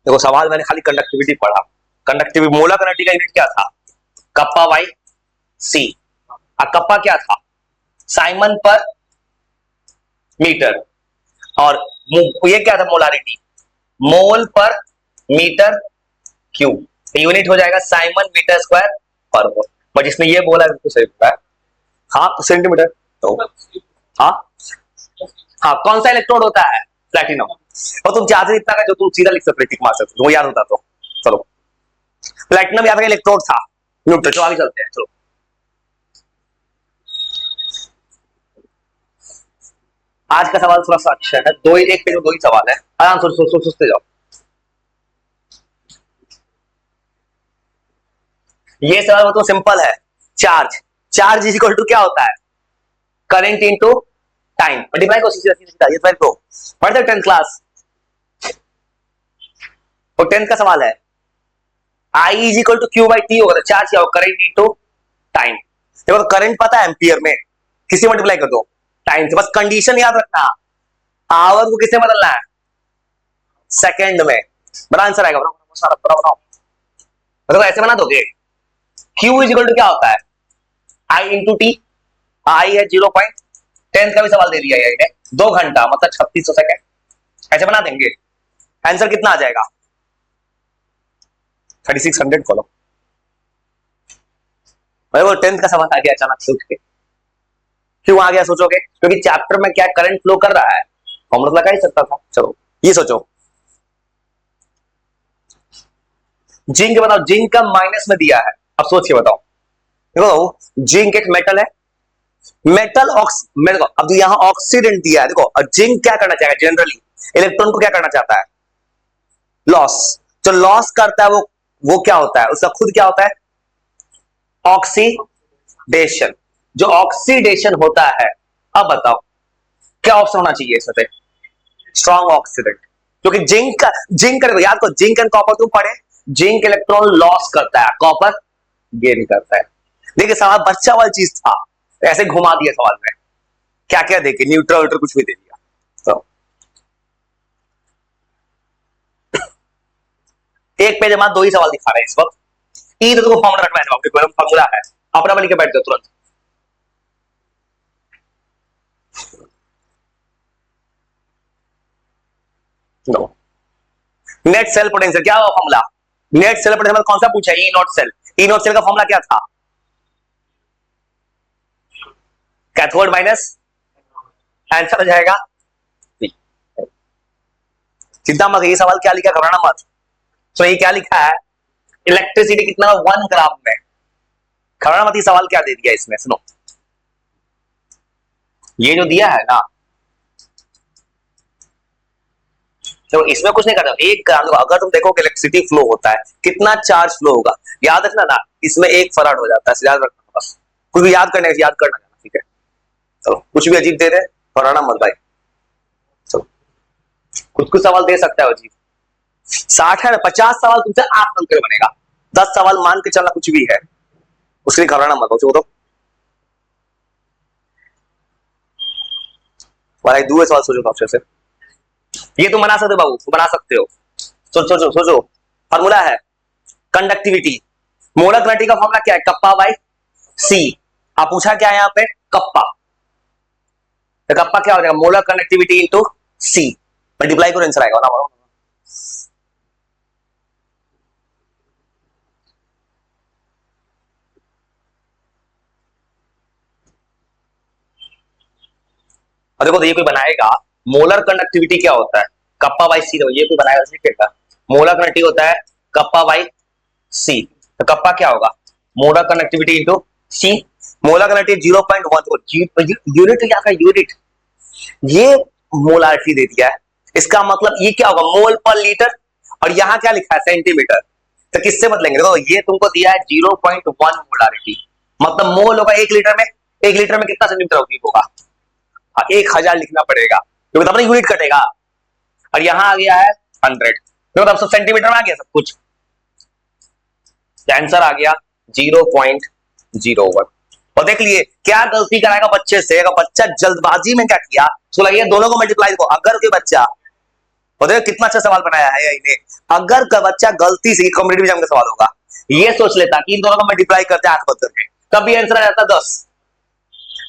देखो सवाल मैंने खाली कंडक्टिविटी पढ़ा, कंडक्टिविटी मोलर कंडक्टिविटी का यूनिट क्या था, कप्पा बाई सी। और कप्पा क्या था, साइमन पर मीटर, और ये क्या था मोलारिटी, मोल पर मीटर क्यूब, यूनिट हो जाएगा साइमन मीटर स्क्वायर पर मोल। बट इसमें ये बोला बिल्कुल सही बोला है, हाँ सेंटीमीटर। तो हाँ हाँ, कौन सा इलेक्ट्रोड होता है, प्लैटिनम। और तुम चार्ज इतना का जो तुम सीधा लिख सकते टिक मार सकते, वो याद होता तो। चलो प्लैटिनम याद है, इलेक्ट्रोड था न्यूट्रल। चलो आगे चलते हैं, चलो आज का सवाल थोड़ा सा अच्छा है, दो ही एक पेज में दो ही सवाल है, आराम से सोचते जाओ। ये सवाल तो सिंपल है, charge, charge is equal to क्या होता है, करंट इनटू टाइम, मल्टीप्लाई को सीधे सीधा, ये तो पढ़ते 10th क्लास, और 10th का सवाल है, I is equal to Q by T होगा, चार्ज क्या होगा, करंट इनटू टाइम। देखो तो करंट पता है एम्पियर में, किसी मल्टीप्लाई कर दो टाइम से, बस कंडीशन याद रखना, आवर को किससे बदलना है, सेकंड में। बड़ा आंसर आएगा, सारा पूरा बनाओ। देखो ऐसे बना दोगे, Q इज इक्वल टू क्या होता है, आई इंटू टी, आई है 0.10 का भी सवाल दे दिया है, 2 घंटा मतलब 3600 सेकंड, ऐसे बना देंगे, आंसर कितना आ जाएगा 3600 खोलो। भाई वो 10th का सवाल आ गया अचानक से उठ के, क्यों आ गया सोचोगे, क्योंकि चैप्टर में क्या करंट फ्लो कर रहा है, फॉर्मूला लगा ही सकता था। चलो ये सोचो, जिंक बताओ, जिंक का माइनस में दिया है, अब सोच के बताओ। देखो जिंक एक मेटल है, मेटल अब यहां ऑक्सीडेंट दिया है, देखो और जिंक क्या करना चाहेगा जनरली, इलेक्ट्रॉन को क्या करना चाहता है, लॉस। जो लॉस करता है वो क्या होता है, उसका खुद क्या होता है, ऑक्सीडेशन। जो ऑक्सीडेशन होता है, अब बताओ क्या ऑप्शन होना चाहिए इसमें, स्ट्रॉन्ग ऑक्सीडेंट, क्योंकि जिंक का याद करो, जिंक एंड कॉपर तुम पढ़े, जिंक इलेक्ट्रॉन लॉस करता है, कॉपर गेन करता है। देखिए सवाल बच्चा वाली चीज था, ऐसे घुमा दिया सवाल में, क्या क्या देखे, न्यूट्रल व्यूट्रल कुछ भी दे दिया। तो एक पेज में 2 ही सवाल दिखा रहे हैं इस वक्त, ई तो तुमको फॉर्मूला रखना है, कोई फॉर्मूला है अपना बन के बैठ जाओ तुरंत। नेट सेल पोटेंशियल क्या हुआ फॉर्मूला, नेट सेल पोटेंशियल कौन सा पूछा, E naught cell, E naught cell का फॉर्मूला क्या था, कैथोड माइनस, आंसर हो जाएगा चिंता मत, ये सवाल क्या लिखा घबराना मत। तो ये क्या लिखा है, इलेक्ट्रिसिटी कितना 1 ग्राम में, घबराना मत, ये सवाल क्या दे दिया इसमें, सुनो ये जो दिया है ना, तो इसमें कुछ नहीं करना, 1 ग्राम, अगर तुम देखो कि इलेक्ट्रिसिटी फ्लो होता है कितना चार्ज फ्लो होगा, याद रखना ना, इसमें 1 फराड हो जाता है, याद रखना, बस कुछ भी याद करना है याद करना, ठीक है। चलो कुछ भी अजीब दे रहे फराना मत भाई, चलो कुछ सवाल दे सकता है अजीब, 60 है ना, 50 सवाल तुमसे आप बनकर बनेगा, 10 सवाल मान के चलना कुछ भी है, उसके लिए घबराना मत, वो तो बड़ा दूर सवाल सोचो अच्छे से, ये तुम बना सकते हो बाबू, तुम बना सकते हो, सोचो सोचो, फॉर्मूला है कंडक्टिविटी, मोलर कंडक्टिविटी का फॉर्मूला क्या है, कप्पा बाई सी। आप पूछा क्या है यहाँ पे, कप्पा, तो कप्पा क्या हो जाएगा, मोलर कंडक्टिविटी इनटू सी, मल्टीप्लाई करो आंसर आएगा ना। और देखो तो ये कोई बनाएगा, मोलर कंडक्टिविटी क्या होता है, कप्पा बाई सी, ये कोई बनाएगा लिखेगा, मोलर कंडक्टिविटी होता है कप्पा बाई सी, तो कप्पा क्या होगा, मोलर कंडक्टिविटी इनटू सी, मोलर कंडक्टिविटी 0.1, यूनिट क्या का यूनिट, ये मोलारिटी दे दिया है, इसका मतलब ये क्या होगा, मोल पर लीटर, और यहां क्या लिखा है सेंटीमीटर, तो किससे बदलेंगे, देखो ये तुमको दिया है 0.1 मोलारिटी, मतलब मोल होगा 1 लीटर में, 1 लीटर में कितना सेंटीमीटर होगा, 1000 लिखना पड़ेगा, क्योंकि तब यूनिट कटेगा, और यहां आ गया है 100, तो तब सब सेंटीमीटर में आ गया सब कुछ, आंसर आ गया 0.01। और देख लिए क्या गलती कराएगा बच्चे से, अगर बच्चा जल्दबाजी में क्या किया, तो लगे दोनों को मल्टीप्लाई को, अगर कोई बच्चा और देखो कितना अच्छा सवाल बनाया है इन्हें। अगर बच्चा गलती से कॉम्पिटिटिव एग्जाम का सवाल होगा, ये सोच लेता कि इन दोनों को मल्टीप्लाई करते आंख बंद करके, तब भी आंसर आ जाता 10।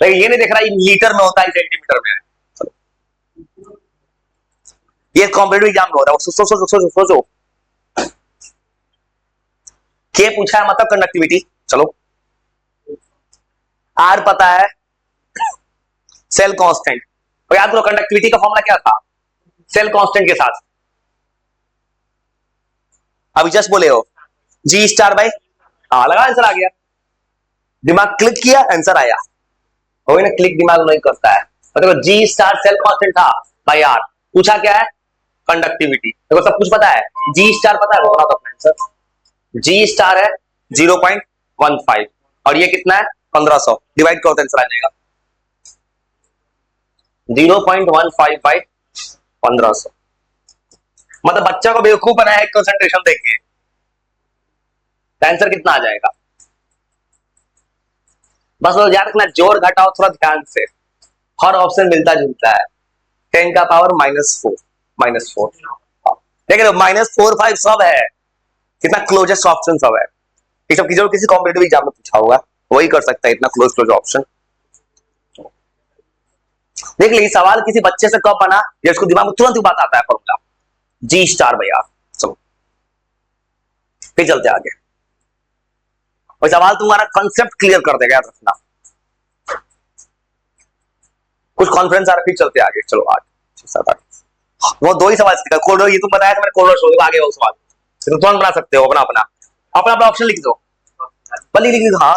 लेकिन ये नहीं देख रहा ये लीटर में होता है सेंटीमीटर में है। ये कॉम्पिटिटिव एग्जाम में हो रहा है। सोचो सोचो सोचो सोचो, के पूछा है मतलब कंडक्टिविटी। चलो आर पता है, सेल कांस्टेंट, और याद करो कंडक्टिविटी का फॉर्मूला क्या था, सेल कांस्टेंट के साथ। अभी जस्ट बोले हो जी स्टार बाई, हाँ लगा, आंसर आ गया। दिमाग क्लिक किया, आंसर आया। हो ना, क्लिक दिमाग नहीं करता है। मतलब जी स्टार सेल कांस्टेंट था बाई आर। पूछा क्या है, कंडक्टिविटी। देखो सब कुछ पता है, जी स्टार पता है, बता दो आंसर। जी स्टार है 0.15 और ये कितना है 1500, डिवाइड करो तो आंसर आ जाएगा 0.15 बाई 1500। मतलब बच्चा को बेवकूफ बनाया है कंसंट्रेशन देखिए, आंसर कितना आ जाएगा। बस वो याद रखना, जोड़ घटाओ थोड़ा ध्यान से, हर ऑप्शन मिलता जुलता है। 10 का पावर -4, -4 देखिए, -4, 5 सब है, कितना क्लोजेस्ट ऑप्शन सब है। ये सब किसी कॉम्पिटिटिव एग्जाम में पूछा होगा, वही कर सकता है इतना क्लोज ऑप्शन। देख लीजिए सवाल किसी बच्चे से कब बना, जब उसको दिमाग में तुरंत ही बात आता है फॉर्मूला जी स्टार भैया। चलो फिर चलते आगे, और सवाल तुम्हारा कंसेप्ट क्लियर कर देगा, याद रखना। कुछ कॉन्फ्रेंस आ रहा, फिर चलते आगे। चलो 8 7 8 वो 2 ही सवाल, कोरिडोर ये तुम बताया था मैंने, कोरिडोर शो आगे वो सवाल तो तुरंत बना सकते हो, अपना अपना अपना अपना ऑप्शन लिख दो, बल्ली लिख दो। हाँ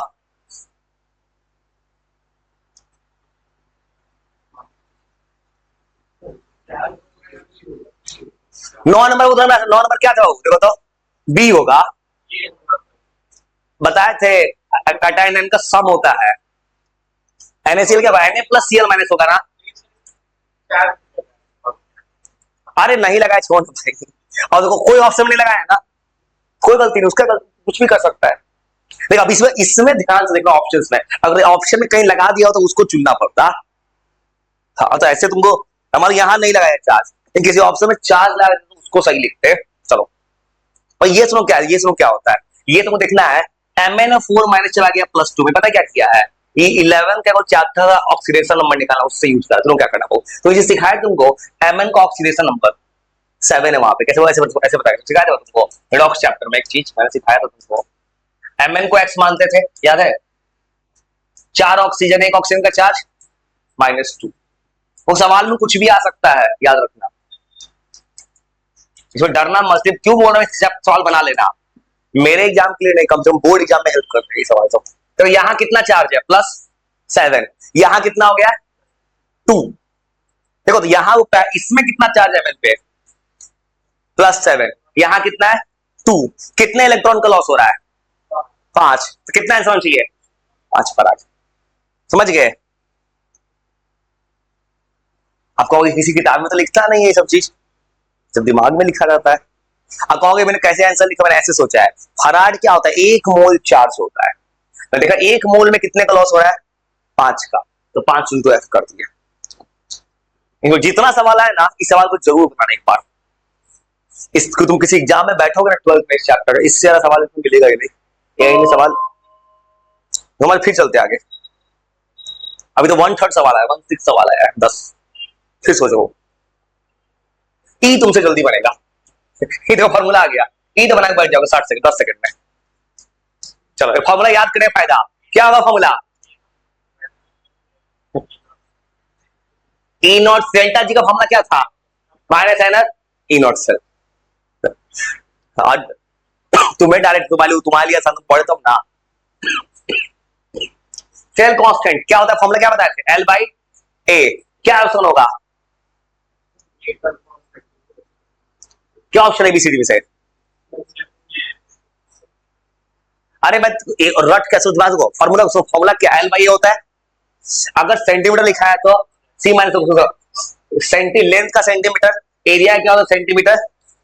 9 नंबर को 9 नंबर क्या था, देखो तो बी होगा। बताए थे कैटायन का सम होता है, NaCl क्या, Na प्लस Cl माइनस होगा ना। अरे नहीं लगाया, छोड़ भाई। और देखो कोई ऑप्शन नहीं लगाया ना, कोई गलती नहीं, उसका कुछ भी कर सकता है। देखो अब इसमें ध्यान से देखो, ऑप्शंस में अगर ऑप्शन में कहीं लगा दिया हो तो उसको चुनना पड़ता। हाँ तो ऐसे तुमको, हमारे यहां नहीं लगाया चार्ज, लेकिन किसी ऑप्शन में चार्ज लगा तो उसको सही लिखते। चलो और ये सुनो क्या, ये सुनो क्या होता है, ये तुमको देखना है। MnO4 माइनस चला गया +2 में, पता क्या किया है, ये 11 का चैप्टर का ऑक्सीडेशन नंबर निकालना, उससे यूज करा। तुमको क्या करना हो, तो ये सिखाया तुमको Mn का ऑक्सीडेशन नंबर 7 है वहां पे, कैसे ऐसे बताया सिखाया था तुमको रिडॉक्स चैप्टर में, एक चीज मैंने सिखाया था तुमको। Mn को x मानते थे, याद है, 4 ऑक्सीजन 1 ऑक्सीजन का चार्ज -2। वो सवाल में कुछ भी आ सकता है, याद रखना, इसमें डरना मत। क्यों बोल रहा हूँ, सवाल बना लेना, मेरे एग्जाम के लिए नहीं, कम से कम बोर्ड एग्जाम में हेल्प करते हैं सवाल। तो यहां कितना चार्ज है, +7, यहां कितना हो गया 2। देखो तो यहां इसमें कितना चार्ज है MN पे, +7, यहां कितना है 2, कितने इलेक्ट्रॉन का लॉस हो रहा है 5, तो कितना आंसर चाहिए 5 पर। आज समझ गए, आपको किसी किताब में तो लिखता नहीं है ये सब चीज, जब दिमाग में लिखा जाता है। अब कहोगे मैंने कैसे आंसर लिखा, मैंने ऐसे सोचा है, फराड क्या होता है, 1 मोल चार्ज होता है। मैं देखा 1 मोल में कितने का लॉस हो रहा है 5 का, तो 5 × F कर दिया। जितना सवाल है ना, इस सवाल को जरूर बनाना एक बार। इसको तुम किसी एग्जाम में बैठोगे ना 12th में, इस चैप्टर का इससे ज्यादा सवाल तुम मिलेगा ही नहीं, यही सवाल। हमारे फिर चलते आगे, अभी तो 1/3 सवाल आया, 1/6 सवाल आया है 10। फिर सोचो ई तुमसे जल्दी बनेगा। ई तो फॉर्मूला आ गया, ई तो बना के बैठ जाओगे 60 सेकंड 10 सेकंड में। चलो फॉर्मूला याद करने का फायदा क्या होगा, formula E not delta G का फॉर्मूला क्या था, -NR ई नॉट सेल। तुम्हें डायरेक्ट तुम्हारे लिए आसान, तुम पढ़े तुम ना। सेल कांस्टेंट क्या होता है, फॉर्मूला क्या बताया थे, L/A। क्या ऑप्शन होगा, क्या ऑप्शन है ABCD में से। अरे मैं रट कैसे फॉर्मूला, फॉर्मूला क्या L/A होता है। अगर सेंटीमीटर लिखा है तो C माइनस सेंटी, लेंथ का सेंटीमीटर, एरिया क्या होता है सेंटीमीटर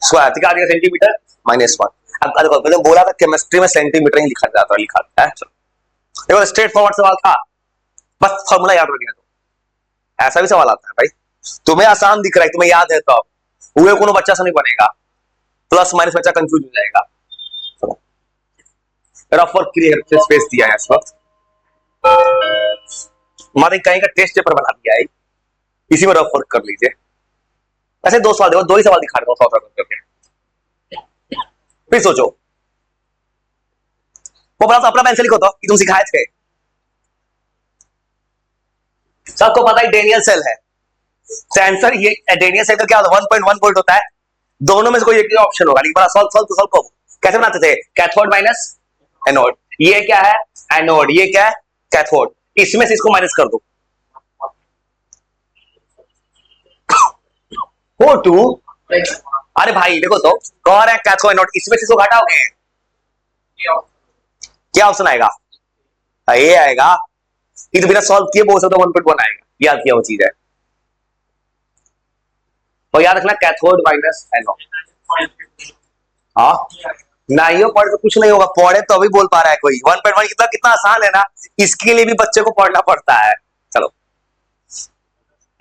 स्क्वायर, क्या आ गया सेंटीमीटर -1। अब मैंने बोला था केमिस्ट्री में सेंटीमीटर ही लिखा जाता है, लिखा है। देखो स्ट्रेट फॉरवर्ड सवाल था, बस फॉर्मूला याद रख गया तो ऐसा भी सवाल आता है भाई। तुम्हें आसान दिख रहा है, तुम्हें याद है तो हुए कोनो बच्चा से नहीं बनेगा, प्लस माइनस बच्चा कंफ्यूज हो जाएगा। रफ वर्क के लिए स्पेस दिया है इस वक्त, हमारे कहीं का टेस्ट पेपर बना दिया है, इसी में रफ वर्क कर लीजिए। ऐसे 2 सवाल देखो, 2 ही सवाल दिखा रहा हूं 100 करके, फिर सोचो। वो बड़ा अपना पेंसिल लिखो तो कि तुम सिखाए थे। सबको पता है डेनियल सेल है, आंसर ये डेनियल सेल का क्या होता है, 1.1 वोल्ट होता है। दोनों में से कोई एक ही ऑप्शन होगा, लेकिन बड़ा सॉल्व करो। कैसे बनाते थे, कैथोड माइनस एनोड, ये क्या है एनोड, ये क्या है कैथोड, इसमें से इसको माइनस कर दो, O2। अरे भाई देखो तो कौन है कैथोड एनोड, इसमें से इसको घटाओगे, क्या ऑप्शन आएगा, ये आएगा। ये तो बिना सॉल्व किए बोल सकते हो 1.1 आएगा, याद किया वो चीज है। तो याद रखना कैथोड माइनस एनोड। हाँ नहीं हो पढ़े तो कुछ नहीं होगा, पढ़े तो अभी बोल पा रहा है कोई। 1.1 कितना कितना आसान है ना, इसके लिए भी बच्चे को पढ़ना पड़ता है। चलो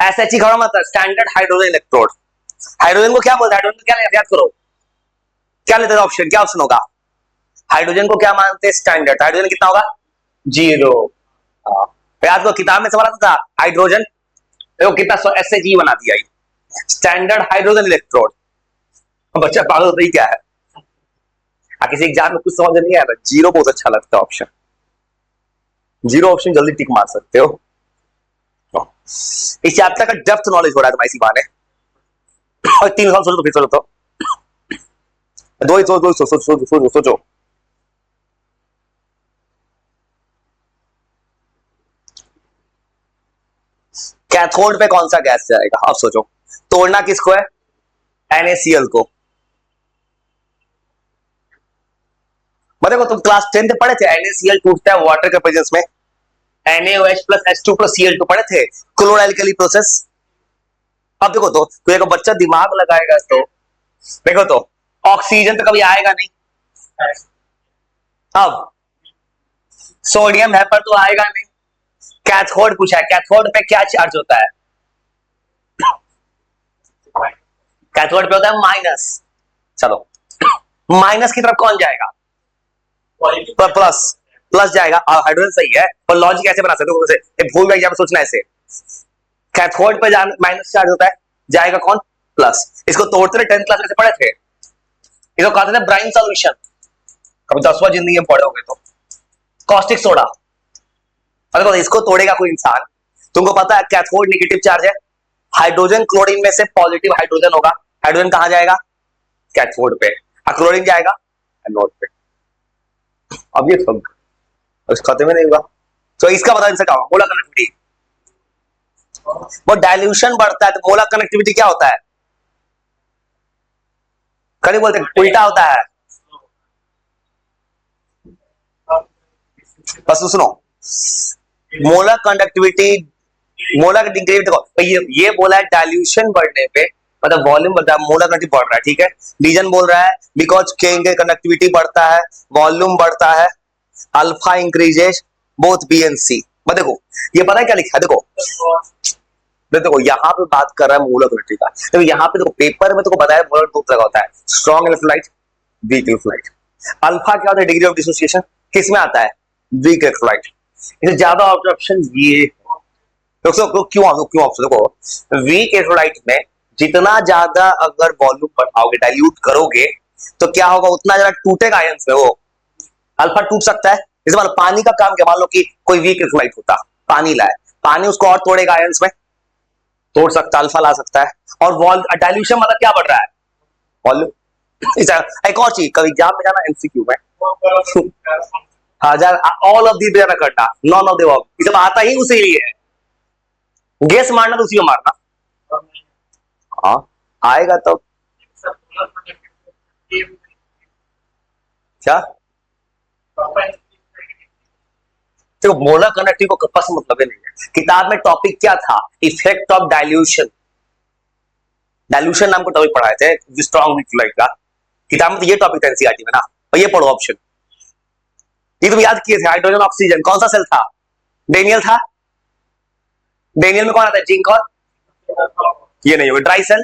SHE खड़ा मतलब स्टैंडर्ड हाइड्रोजन इलेक्ट्रोड। हाइड्रोजन को क्या बोलते हैं, हाइड्रोजन को क्या याद करो, क्या लेते हैं ऑप्शन, क्या ऑप्शन होगा, हाइड्रोजन को क्या मानते हैं स्टैंडर्ड, हाइड्रोजन कितना होगा 0। याद करो किताब में सवाल आता था हाइड्रोजन, देखो कितना SHE बना दिया, स्टैंडर्ड हाइड्रोजन इलेक्ट्रोड। बच्चा पागल होता ही क्या है, किसी एग्जाम में कुछ समझ नहीं आया, 0 बहुत अच्छा लगता है ऑप्शन, 0 ऑप्शन जल्दी टिक मार सकते हो। इस चैप्टर का डेप्थ नॉलेज हो रहा है तुम्हारी इसी बहाने, और 3 साल सोचो तो फिर सोचो तो, दो ही सोचो। कैथोड पे कौन सा गैस जाएगा, अब सोचो, तोड़ना किसको है, NaCl को। देखो तुम क्लास 10 में पढ़े थे NaCl टूटता है वाटर के प्रेजेंस में, NaOH plus H2 plus Cl2 पढ़े थे, क्लोरो एल्कली प्रोसेस। अब देखो तो कोई एक बच्चा दिमाग लगाएगा तो देखो तो ऑक्सीजन तो कभी आएगा नहीं, अब सोडियम वेपर तो आएगा नहीं, कैथोड पूछा है, कैथोड पे क्या चार्ज होता है, कैथोड पे होता है माइनस। चलो माइनस की तरफ कौन जाएगा, प्लस, प्लस जाएगा। हाइड्रोजन सही है, पर लॉजिक ऐसे बना सकते हो, भूल गया सोचना ऐसे, कैथोड पे माइनस चार्ज होता है, जाएगा कौन प्लस। इसको तोड़ते 10th क्लास में से पढ़े थे, इसको कहते थे ब्राइन सॉल्यूशन, कभी 10वां जिंदगी में पढ़ोगे तो, कॉस्टिक सोडा। अगर इसको तोड़ेगा कोई इंसान, तुमको पता है कैथोड नेगेटिव चार्ज है, हाइड्रोजन क्लोरीन में से पॉजिटिव हाइड्रोजन होगा, हाइड्रोजन कहां जाएगा कैथोड पे, क्लोरीन जाएगा एनोड पे। अब ये सब उस खाते में नहीं होगा, तो इसका पता नहीं क्या, मोलर कनेक्टिविटी, वो डाइल्यूशन बढ़ता है तो मोलर कनेक्टिविटी क्या होता है, कभी बोलते उल्टा होता है। बस सुनो, मोलर कंडक्टिविटी, मोलर डिग्री देखो, ये बोला है डाइल्यूशन बढ़ने पे मतलब वॉल्यूम बढ़ता है, मोलर कंडक्टिविटी बढ़ रहा है, ठीक है। रीजन बोल रहा है बिकॉज कंडक्टिविटी बढ़ता है, वॉल्यूम बढ़ता है, alpha increases both B and C. देखो ये पता है क्या लिखा है, देखो यहाँ पे बात कर रहा है मोलर कंडक्टिविटी का, तो यहाँ पे देखो पेपर में तुमको बताया मोलर दो तरह होता है, strong electrolyte, weak electrolyte. Alpha क्या होता है, डिग्री ऑफ डिसोसिएशन, किस में आता है, वीक इलेक्ट्रोलाइट। इससे ज्यादा ऑप्शन ये क्यों ऑप्शन देखो, वीक इलेक्ट्रोलाइट में जितना ज्यादा अगर वॉल्यूम बढ़ाओगे, डाइल्यूट करोगे, तो क्या होगा, उतना ज्यादा टूटेगा आयंस में, वो अल्फा टूट सकता है। जैसे मान लो पानी का काम क्या, मान लो कि कोई वीक इलेक्ट्रोलाइट होता, पानी लाए, पानी उसको और तोड़ेगा आयंस में, तोड़ सकता है, अल्फा ला सकता है। और डाइल्यूशन मतलब क्या बढ़ रहा है, वॉल्यूम। एक और चीज, कभी एग्जाम में जाना एमसीक्यू में, ऑल ऑफ दी करना, नॉन ऑफ द ये सब आता ही उसी लिए है, गेस मारना तो उसी में मारना। हाँ आएगा तो क्या, तो मोलर कंडक्टिविटी को कपस मतलब नहीं है। किताब में टॉपिक क्या था, इफेक्ट ऑफ डाइल्यूशन, डाइल्यूशन नाम को टॉपिक पढ़ाए थे स्ट्रॉन्ग इलेक्ट्रोलाइट का, किताब में तो ये टॉपिक था एनसीईआरटी में ना, और ये पढ़ो ऑप्शन, ये तुम याद किए थे। हाइड्रोजन ऑक्सीजन कौन सा सेल था, डेनियल था, डेनियल में कौन आता है, जिंक, और ये नहीं होगा ड्राई सेल,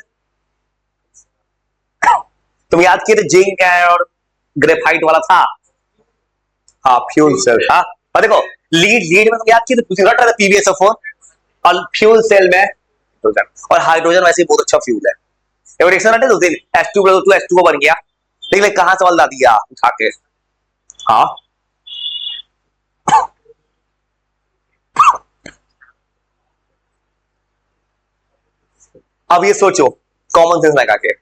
तुम याद किए थे जिंक है और ग्रेफाइट वाला था। हाँ फ्यूल सेल था। और देखो लीड लीड में तुम याद किए थे, रट रहे थे PbSO4, और फ्यूल सेल में हाइड्रोजन। और हाइड्रोजन वैसे ही बहुत अच्छा फ्यूल है। रिएक्शन रटे 2 दिन H2 H2O बन गया। देख ले कहां सवाल ला दिया उठा के। हाँ अब ये सोचो कॉमन सेंस लगा के,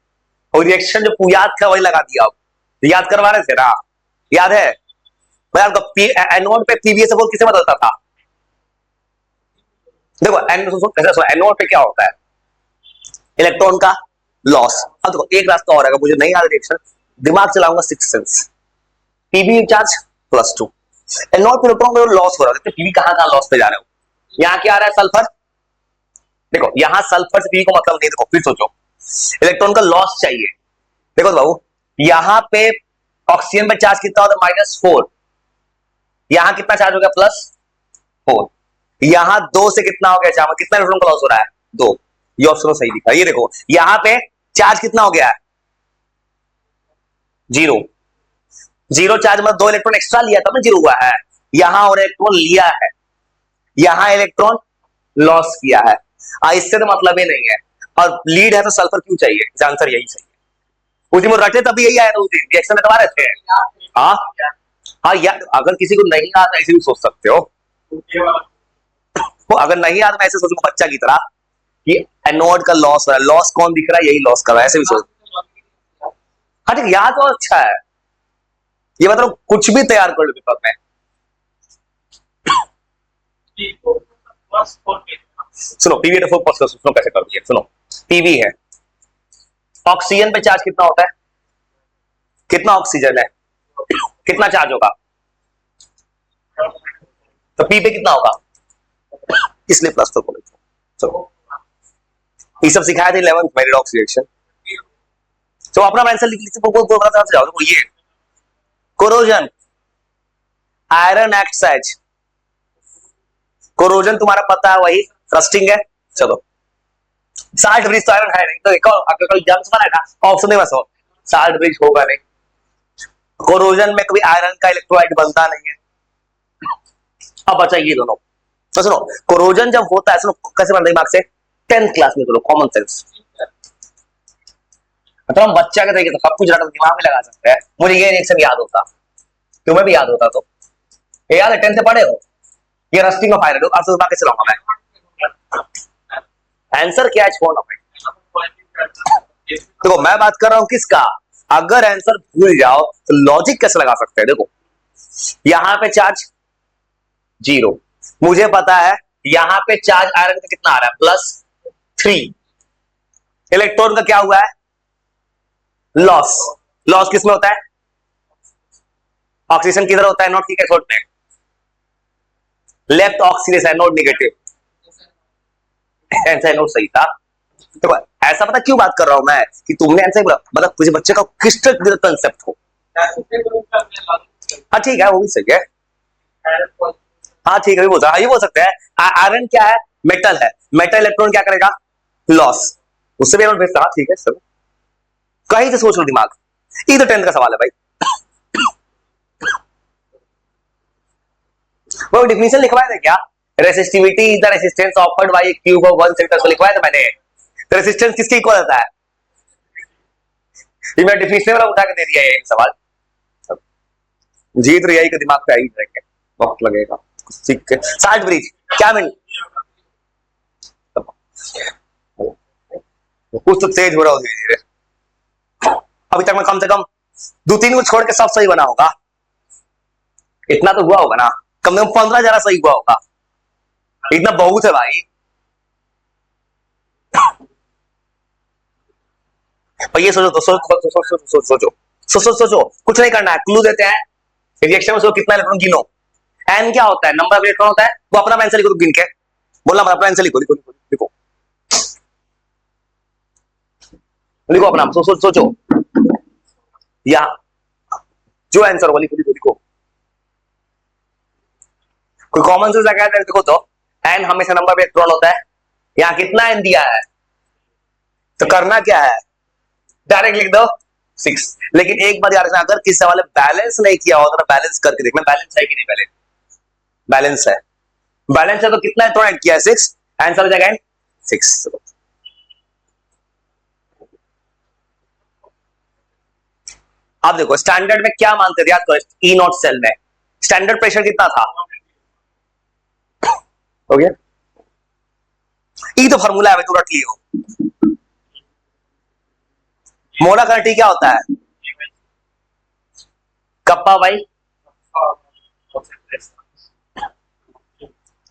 और रिएक्शन जो याद था वही लगा दिया। अब याद करवा रहे थे ना, याद है भाई आपका एनोड पे PbSO4 किसे बदलता था? देखो एनोड पे क्या होता है, इलेक्ट्रॉन का लॉस। अब देखो एक रास्ता और है, मुझे नहीं याद रिएक्शन, दिमाग चलाऊंगा 6 सेंस। पीबी चार्ज +2, एनोड पे इलेक्ट्रॉन का लॉस हो रहा है, पीबी कहां लॉस पे जा रहे हो। यहां क्या आ रहा है, सल्फर। देखो यहां सल्फर से पीबी को मतलब नहीं, देखो फिर सोचो इलेक्ट्रॉन का लॉस चाहिए। देखो बाबू यहां पे ऑक्सीजन पे चार्ज कितना होता है, -4। यहां कितना चार्ज हो गया, +4। यहां 2 से कितना हो गया चार्ज, कितना इलेक्ट्रॉन का लॉस हो रहा है, 2। ये ऑप्शन सही दिखा। ये देखो यहां पे चार्ज कितना हो गया है, 0। 0 चार्ज मतलब 2 इलेक्ट्रॉन एक्स्ट्रा लिया तब ना 0 हुआ है। यहां और इलेक्ट्रॉन लिया है, यहां इलेक्ट्रॉन लॉस किया है। इससे तो मतलब ही नहीं है। और लीड है तो सल्फर क्यों चाहिए, आंसर यही सही है। उसी में रटे तभी यही आया था, उस दिन रिएक्शन में रहे थे। हाँ हाँ यार, अगर किसी को नहीं आता ऐसे भी सोच सकते हो। तो अगर नहीं आता मैं ऐसे सोचूंगा बच्चा की तरह कि एनोड का लॉस हो रहा है, लॉस कौन दिख रहा है, यही लॉस कर रहा है, ऐसे भी सोच। हाँ ठीक, याद तो अच्छा है। ये मतलब कुछ भी तैयार कर लो पेपर में। सुनो PbSO4 सुनो कैसे कर दिए, सुनो पीबी है, ऑक्सीजन पे चार्ज कितना होता है, कितना ऑक्सीजन है, कितना चार्ज होगा, तो पी पे कितना होगा, इसलिए +4 बोले। चलो ये सब सिखाया था 11th में रिडॉक्स रिएक्शन। तो अपना आंसर लिख लीजिए, जाओ। ये corrosion, iron acts as, corrosion तुम्हारा पता है वही रस्टिंग है। चलो साल्ट ब्रिज तो आयरन है नहीं, तो एक और कल एग्जाम से बना था ऑप्शन नहीं, बस साल्ट ब्रिज होगा नहीं। कोरोजन में कभी आयरन का इलेक्ट्रोलाइट बनता नहीं है। अब बचा ये दोनों। तो सुनो कोरोजन जब होता है, सुनो कैसे बनता है दिमाग से, 10th क्लास में, चलो कॉमन सेंस। मतलब हम बच्चा के तरीके से सब कुछ दिमाग में लगा सकते हैं। मुझे ये रिएक्शन याद होता, तुम्हें भी याद होता तो ये याद है, 10th से पढ़े हो ये रस्टिंग ऑफ आयरन। अब बाकी चलाऊंगा मैं, आंसर क्या है छोड़ना भाई। देखो मैं बात कर रहा हूं किसका, अगर आंसर भूल जाओ तो लॉजिक कैसे लगा सकते हैं। देखो यहां पे चार्ज 0, मुझे पता है यहां पे चार्ज आयरन का कितना आ रहा है, +3। इलेक्ट्रॉन का क्या हुआ है, लॉस। लॉस किसमें होता है, ऑक्सीजन किधर होता है, नॉट की कैथोड में, left oxygen anode negative, answer anode सही था। तो ऐसा पता क्यों बात कर रहा हूं मैं कि तुमने आंसर मतलब किसी बच्चे का क्रिस्टल क्लियर कंसेप्ट हो। हाँ ठीक है वो भी सही है, हाँ ठीक है ये बोल सकते हैं। आयरन क्या है, मेटल है, मेटल इलेक्ट्रॉन क्या करेगा, लॉस, उससे भी भेजता। हाँ ठीक है सर, कहीं से सोच लो दिमाग, ये तो 10th का सवाल है भाई। वो डिफिनेशन लिखवाया था क्या, resistivity is the resistance offered by A cube of 1 centimetre, लिखवाया था मैंने। तो रेजिस्टेंस किसके इक्वल होता है, ये मैं डिफिनेशन वाला उठा के दे दिया ये सवाल। जीत रही का दिमाग पे आई जाएंगे, वक्त लगेगा सीख के। साल्ट ब्रिज क्या मीन, कुछ तो तेज हो रहा हो धीरे धीरे। अभी तक मैं कम से कम 2-3 को छोड़ के सब सही बना होगा, इतना तो हुआ होगा ना, कम से कम 15 जरा सही हुआ होगा, इतना बहुत है भाई। और ये सोचो सोचो कुछ नहीं करना है, क्लू देते हैं रिएक्शन में कितना इलेक्ट्रॉन गिनो। एन क्या होता है, नंबर ऑफ इलेक्ट्रॉन होता है, वो अपना आंसर लिखो गिन के, बोलना अपना आंसर लिखो लिखो लिखो लिखो अपना सोचो या जो आंसर होगा लिखो लिखो लिखो। कोई कॉमन सेंस लगा है देखो तो, एन हमेशा नंबर ऑफ इलेक्ट्रॉन होता है, यहाँ कितना एन दिया है तो करना क्या है, डायरेक्ट लिख दो 6। लेकिन एक बात याद रखना, अगर किसी सवाल में बैलेंस नहीं किया होता ना, बैलेंस करके देखना बैलेंस है कि नहीं। पहले बैलेंस है, बैलेंस है तो कितना है, तो ऐड किया है 6, आंसर हो जाएगा 6। अब देखो स्टैंडर्ड में क्या मानते थे, याद करो, ई नॉट सेल में स्टैंडर्ड प्रेशर कितना था, हो गया। ई तो फॉर्मूला है, तो रट लियो। मोलर क्वांटिटी क्या होता है, कप्पा बाई।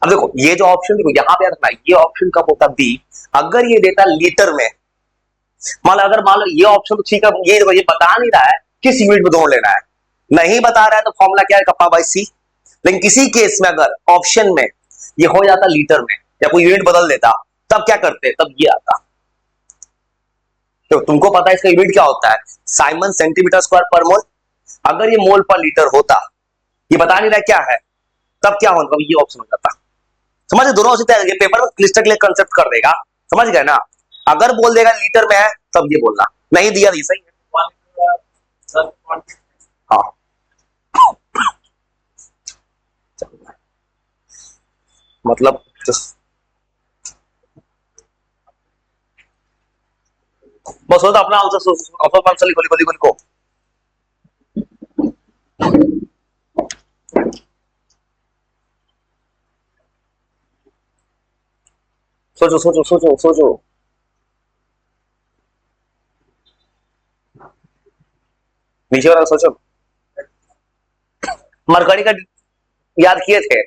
अब देखो ये जो ऑप्शन, देखो यहां पे रखना, ये ऑप्शन कब होता बी, अगर ये देता लीटर में। मान लो ये ऑप्शन तो ठीक है, ये देखो ये बता नहीं रहा है किस यूनिट में दौड़ लेना है, नहीं बता रहा है तो फॉर्मूला क्या है, कप्पा बाई सी। लेकिन किसी केस में अगर ऑप्शन में ये हो जाता लीटर में, या कोई यूनिट बदल देता, तब क्या करते, तब ये आता। तो तुमको पता है इसका यूनिट क्या होता है, साइमन सेंटीमीटर स्क्वायर पर मोल। अगर ये मोल पर लीटर होता, ये बता नहीं रहा क्या है, तब क्या होता, ये ऑप्शन हो जाता। समझ, दोनों हो सकता है, ये पेपर में क्लिस्टर क्लियर कंसेप्ट कर देगा, समझ गए ना। अगर बोल देगा लीटर में है तब ये बोलना, नहीं दिया नहीं सही है। हाँ मतलब बस होता अपना आंसर, अपना आंसर लिखो लिखो लिखो लिखो। सोचो सोचो सोचो सोचो, नीचे वाला सोचो। मरकरी का याद किए थे,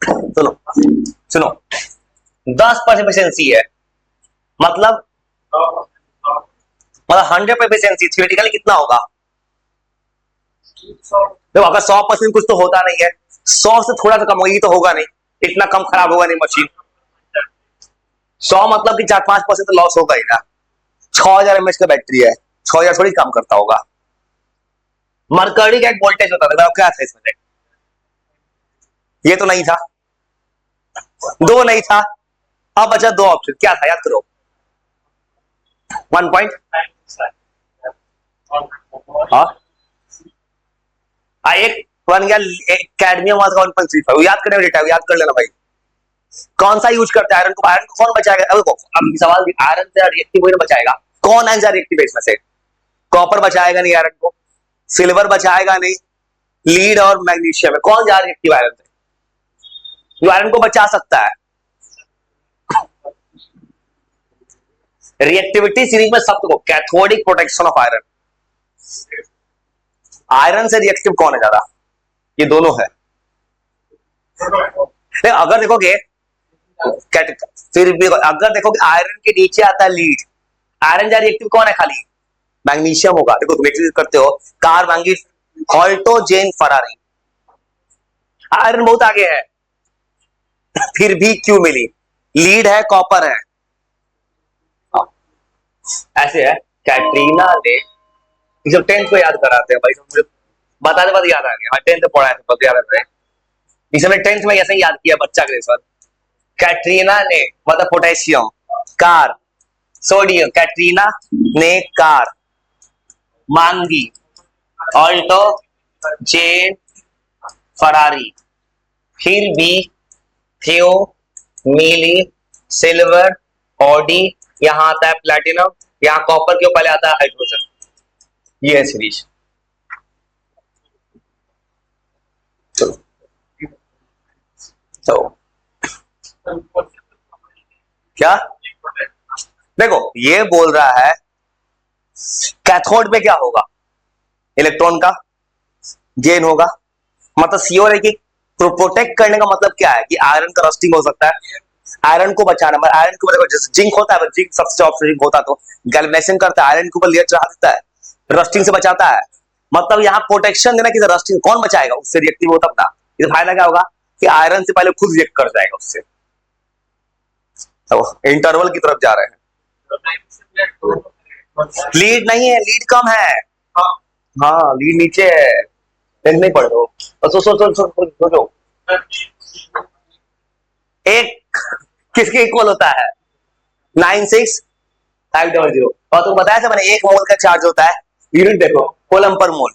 सुनो सुनो, 10% एफिशिएंसी है, मतलब 100 एफिशिएंसी थियोरेटिकली कितना होगा। तो अगर 100% कुछ तो होता नहीं है, 100 से थोड़ा सा कम होगी तो होगा नहीं, इतना कम खराब होगा नहीं मशीन। 100 मतलब कि 4-5% तो लॉस होगा ही ना। 6000 mAh का बैटरी है, 6000 थोड़ी काम करता होगा। मरकरी का एक वोल्टेज होता था, क्या था इसमें, ये तो नहीं था, दो नहीं था, अब बचा दो ऑप्शन, क्या था याद करो। 1 पॉइंट, हाँ एक बन गया, कैडमियम 1.35, याद करने में डेटा, याद कर लेना भाई। कौन सा यूज करते हैं आयरन को, आयरन को कौन बचाएगा, अब सवाल आयरन से रिएक्टिव वही बचाएगा, कौन आंसर रिएक्टिव है इसमें से, कॉपर बचाएगा नहीं आयरन को, सिल्वर बचाएगा नहीं, लीड और मैग्नीशियम है, कौन जा रिएक्टिव आयरन से, जो आयरन को बचा सकता है। रिएक्टिविटी सीरीज में सब को cathodic protection of iron, iron से रिएक्टिव कौन है ज्यादा, ये दोनों है। अगर देखोगे फिर भी अगर देखोगे आयरन के नीचे आता है लीड, आयरन जा रिएक्टिव कौन है, खाली मैग्नीशियम होगा। देखो तुम एक करते हो, कार मैंगीज हॉल्टोजेन फरारी, आयरन बहुत आगे है, फिर भी क्यों मिली, लीड है कॉपर है, ऐसे है। कैटरीना ने, जब 10th को याद कराते हैं भाई, मुझे बताने बाद याद आ गया, 10th पढ़ा है तो याद है, इसमें 10th में ऐसे ही याद किया बच्चा के साथ। कैटरीना ने मतलब पोटेशियम, कार सोडियम, कैटरीना ने कार मांगी, ऑल्टो जेन फरारी, फिर भी थियो मिली, सिल्वर ऑडी, यहां आता है प्लैटिनम, यहां कॉपर के पहले आता है हाइड्रोजन, ये है सीरीज। तो क्या देखो ये बोल रहा है कैथोड पे क्या होगा, इलेक्ट्रॉन का गेन होगा, मतलब सीओ है कि प्रोटेक्ट करने का मतलब क्या है कि आयरन का रस्टिंग हो सकता है, आयरन को बचाना, मतलब आयरन के ऊपर जैसे जिंक होता है, जिंक सबसे ऑप्शन जिंक होता तो गैल्वेनेशन करता है, आयरन के ऊपर लेयर चढ़ा देता है, रस्टिंग से बचाता है, मतलब यहाँ प्रोटेक्शन देना कि रस्टिंग कौन बचाएगा, उससे रिएक्टिव होता अपना, ये फायदा क्या होगा कि आयरन से पहले खुद रिएक्ट कर जाएगा उससे। तो इंटरवल की तरफ जा रहे हैं, लीड नहीं है, लीड कम है, हाँ लीड नीचे है, नहीं पढ़ दो, सोचो एक किसके इक्वल होता है, 9 6 500। और तुमको बताया था मैंने, 1 मोल का चार्ज होता है, यूनिट देखो कोलम पर मोल,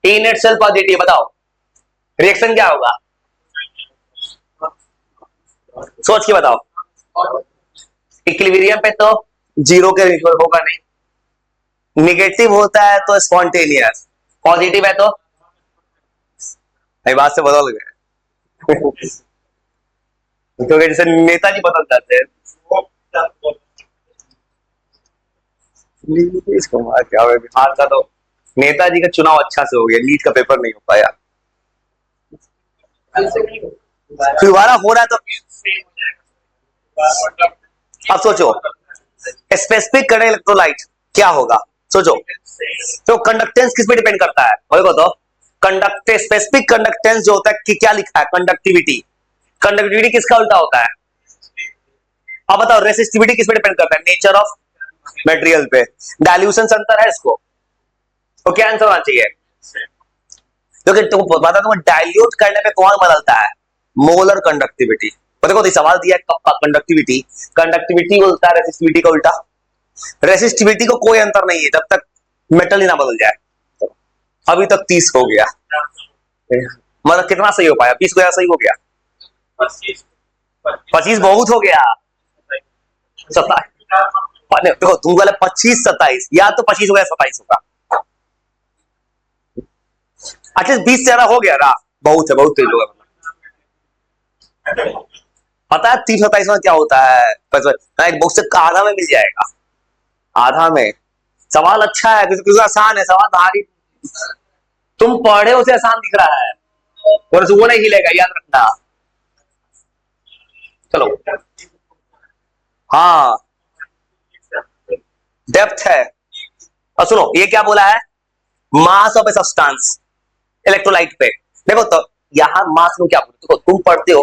इन इटसेल्फ पॉजिटिव। बताओ रिएक्शन क्या होगा, सोच के बताओ। इक्विलिब्रियम पे तो जीरो के इक्वल होगा नहीं, निगेटिव होता है तो स्पॉन्टेनियस, पॉजिटिव है तो नहीं, बात से बदल गए क्योंकि जैसे नेताजी बदल जाते हैं। क्या हो बिहार का तो नेताजी का चुनाव अच्छा से हो गया, नीट का पेपर नहीं हो पाया, दोबारा हो रहा है तो अब सोचो स्पेसिफिक करंट इलेक्ट्रोलाइट क्या होगा, सोचो। तो कंडक्टेंस किस पे डिपेंड करता है, बोलो तो कंडक्ट स्पेसिफिक कंडक्टेंस जो होता है कि क्या लिखा है, कंडक्टिविटी। कंडक्टिविटी किसका उल्टा होता है, अब बताओ रेसिस्टिविटी किस पे डिपेंड करता है, नेचर ऑफ मटेरियल पे। डाइल्यूशन से अंतर है इसको, तो क्या आंसर होना चाहिए, क्योंकि तुमको पता तुम डाइल्यूट करने पे कौन बदलता है, मोलर कंडक्टिविटी। देखो तो सवाल दिया है कंडक्टिविटी, कंडक्टिविटी उल्टा रेसिस्टिविटी का उल्टा। रेसिस्टिविटी को कोई अंतर नहीं है जब तक मेटल ही ना बदल जाए। अभी तक 30 हो गया, मतलब कितना सही हो पाया, 20 को सही हो गया, 25 बहुत हो गया, 27 देखो तुम बोले 25 27, या तो 25 हो गया 27 होगा, अच्छा 20 से ज्यादा हो गया ना, बहुत है, बहुत तेज होगा। पता है 30 27 में क्या होता है, एक बॉक्स से आधा में मिल जाएगा, आधा में। सवाल अच्छा है क्योंकि आसान है सवाल, भारी तुम पढ़े उसे आसान दिख रहा है और वो नहीं हिलेगा, याद रखना। चलो हाँ डेप्थ है, और सुनो ये क्या बोला है, mass of a substance electrolyte पे। देखो तो यहां मास में क्या बोलते, देखो तुम पढ़ते हो,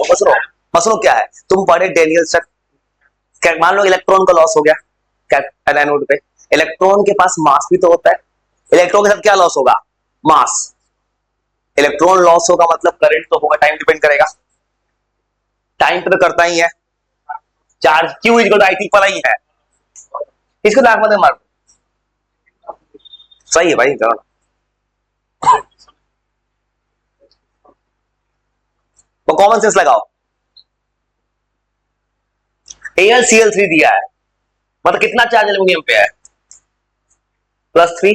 मसलो क्या है, तुम पढ़े डेनियल स्ट्रक्चर, मान लो इलेक्ट्रॉन का लॉस हो गया एनोड पे, इलेक्ट्रॉन के पास मास भी तो होता है, इलेक्ट्रॉन के साथ क्या लॉस होगा, मास। इलेक्ट्रॉन लॉस होगा मतलब करंट तो होगा, टाइम डिपेंड करेगा, टाइम पे तो करता ही है, charge Q equal I T पर ही है, इसको लाख मत मार, सही है भाई चलो। तो कॉमन सेंस लगाओ, AlCl3 दिया है, मतलब कितना चार्ज एल्यूमिनियम पे है, +3।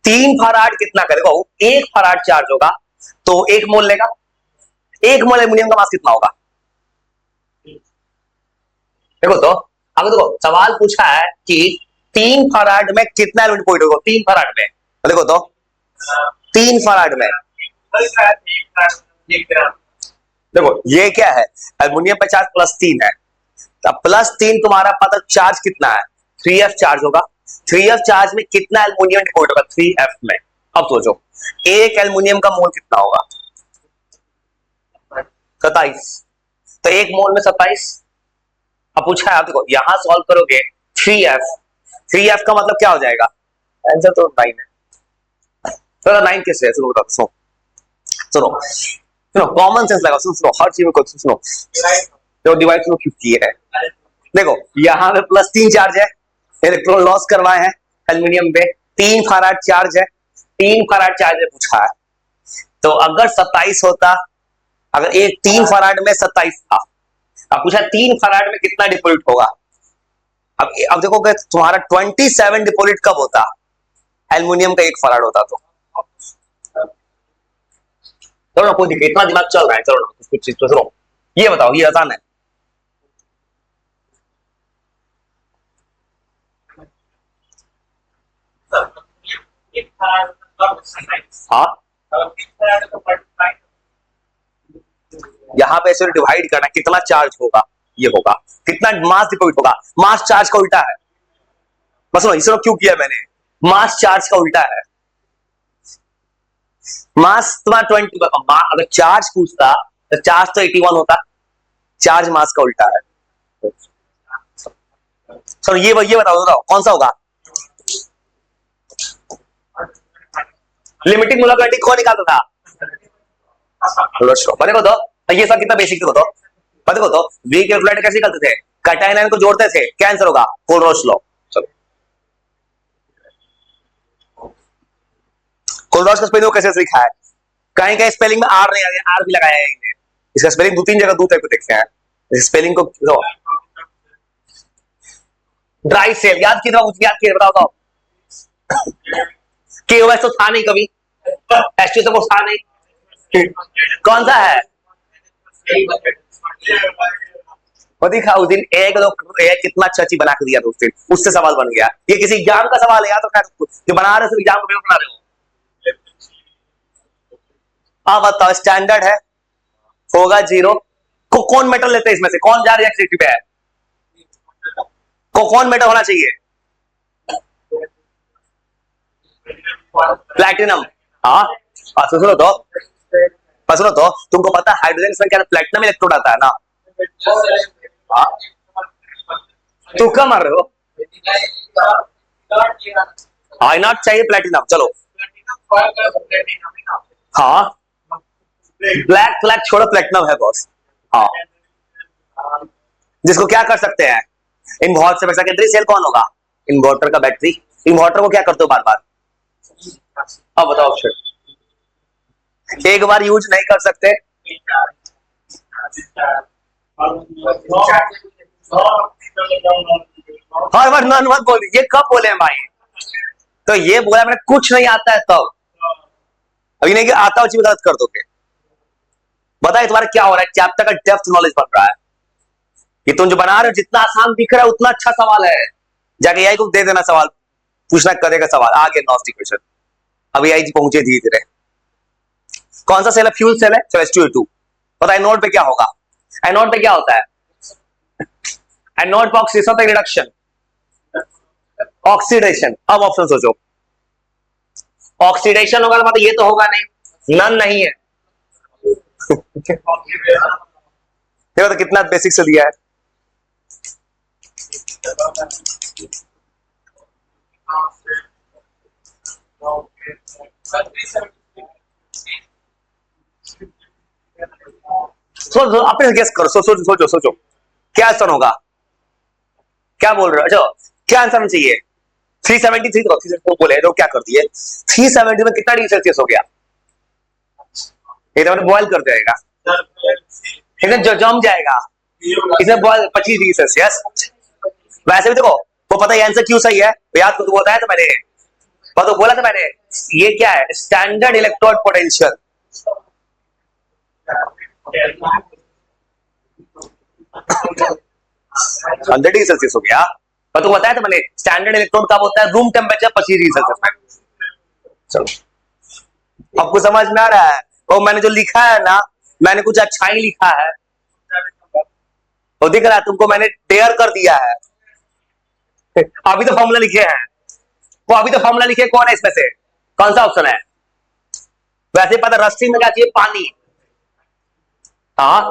3 फराड कितना करेगा, 1 फराड चार्ज होगा तो 1 मोल लेगा, 1 मोल एल्यूमिनियम का मास कितना होगा, देखो तो अब देखो सवाल पूछा है कि 3 फराड में कितना एलिमेंट पॉइंट होगा, 3 फराड में, देखो तो 3 फराड में, देखो ये क्या है, एल्यूमिनियम पे चार्ज +3 है, अब +3 तुम्हारा पता चार्ज कितना है, 3f चार्ज होगा, 3f चार्ज में कितना एल्यूमिनियम डिपोजिट होगा 3f में। अब सोचो एक एल्यूमिनियम का मोल कितना होगा, 27, तो 1 मोल में 27। अब पूछा है, आप देखो यहां सॉल्व करोगे 3f का मतलब क्या हो जाएगा, आंसर तो 9 है, तो 9 कैसे है, सुनो बताओ, सुनो सुनो कॉमन सेंस लगाओ, सुनो हर चीज में सुनो, जो डिवाइड सुनो क्यों किए है, देखो यहां पे +3 चार्ज है, इलेक्ट्रॉन लॉस करवाए हैं एल्यूमिनियम पे, 3 फराड चार्ज है, 3 फराड चार्ज है पूछा है, तो अगर 27 होता, अगर एक 3 फराड में 27 था, अब पूछा 3 फराड में कितना डिपोजिट होगा, अब देखो तुम्हारा 27 डिपोजिट कब होता, एल्यूमिनियम का 1 फराड होता तो। चलो ना कोई दिक्कत, इतना दिमाग चल रहा है, चलो ना कुछ चीज तो सुनो, ये बताओ ये आसान है, हाँ यहां पे ऐसे डिवाइड करना कितना चार्ज होगा, ये होगा कितना मास डिपोजिट होगा, मास चार्ज का उल्टा है, बस इसको क्यों किया मैंने, मास चार्ज का उल्टा है, मास तुम्हारा 20, अगर चार्ज पूछता तो चार्ज तो 81 होता, चार्ज मास का उल्टा है। सर ये बताओ कौन सा होगा, लिमिटिंग मोलर कौन निकालता था, देखो तो ये सब कितना बेसिक, देखो तो वी कैलकुलेट कैसे निकालते थे, कैटायन आयन को जोड़ते थे, क्या आंसर होगा? कोलरोच लॉ। चलो, कोलरोच का स्पेलिंग कैसे लिखा है? कहीं कहीं स्पेलिंग में आर नहीं आ, आर भी लगाया है इन्हें। इसका स्पेलिंग दो तीन जगह दो टाइप को देखते हैं स्पेलिंग को। ड्राई सेल याद किया, याद किया, बताओ बताओ। के ओ एस तो था नहीं कभी, एच तो था नहीं, कौन सा है? वो दिखा उस दिन एक लोग एक कितना अच्छा चीज बना के दिया था उस दिन, उससे सवाल बन गया। ये किसी एग्जाम का सवाल है या तो खैर जो बना रहे हो एग्जाम को बना रहे हो। हाँ बताओ, स्टैंडर्ड है, होगा जीरो। को कौन मेटल लेते हैं इसमें से, कौन जा रिएक्टिविटी पे है? को कौन मेटल होना चाहिए? प्लैटिनम। हाँ, सुनो तो, सुनो तो, तुमको पता है हाइड्रोजन संख्या प्लैटिनम इलेक्ट्रोड आता है ना? हाँ, तू क्या मार रहे हो? आई नॉट चाहिए प्लैटिनम, चलो। हाँ, ब्लैक फ्लैग छोड़ो, प्लैटिनम है बॉस। हाँ, जिसको क्या कर सकते हैं, इन्वर्टर से सेकेंडरी सेल कौन होगा? इन्वर्टर का बैटरी। इन्वर्टर को क्या करते हो बार बार? अब बताओ ऑप्शन। एक बार यूज नहीं कर सकते, हर बार नन मत बोली, ये कब बोले हैं भाई? तो ये बोला मैंने कुछ नहीं आता है तब, अभी नहीं कि आता हो चीज गलत कर दोगे। बताइए तुम्हारा क्या हो रहा है, चैप्टर का डेप्थ नॉलेज बढ़ रहा है। ये तुम जो बना रहे हो जितना आसान दिख रहा है उतना अच्छा सवाल है, जाके एआई को दे देना सवाल, पूछना करेगा सवाल, आ गया नॉस्टिक क्वेश्चन। अभी एआई पहुंचे धीरे धीरे। कौन सा सेल है? फ्यूल सेल है, चलो H2O2। पता है एनोड पे क्या होगा? एनोड पे क्या होता है? एनोड पे ऑक्सीडेशन होता है, रिडक्शन, ऑक्सीडेशन। अब ऑप्शन सोचो, ऑक्सीडेशन होगा तो मतलब ये तो होगा नहीं, नन नहीं है। देखो तो कितना बेसिक से दिया है। सोचो, अपने गेस करो, सोचो सोचो सोचो, क्या आंसर होगा? क्या बोल रहे हो? अच्छा, क्या आंसर चाहिए? 373 तो 373 बोले तो क्या कर दिए? 370 में कितना डिग्री सेल्सियस हो गया? ये तो बॉयल कर जाएगा, जो जम जाएगा, इसमें बॉयल 25 डिग्री सेल्सियस। वैसे भी देखो, वो पता है आंसर क्यों सही है, याद को तो बताया था मैंने, तो बोला था मैंने, ये क्या है? Standard electrode potential. 100 degree Celsius हो गया, और तो बताया था मैंने स्टैंडर्ड इलेक्ट्रोड कब होता है? रूम टेम्परेचर 25 डिग्री सेल्सियस में। चलो, आपको समझ में आ रहा है? और मैंने जो लिखा है ना, मैंने कुछ अच्छा ही लिखा है, तो दिख रहा है तुमको, मैंने डेयर कर दिया है। अभी तो फॉर्मूला लिखे हैं, वो अभी तो फॉर्मूला लिखे, कौन है इसमें से, कौन सा ऑप्शन है? वैसे पता रस्सी में क्या चाहिए? पानी। हाँ,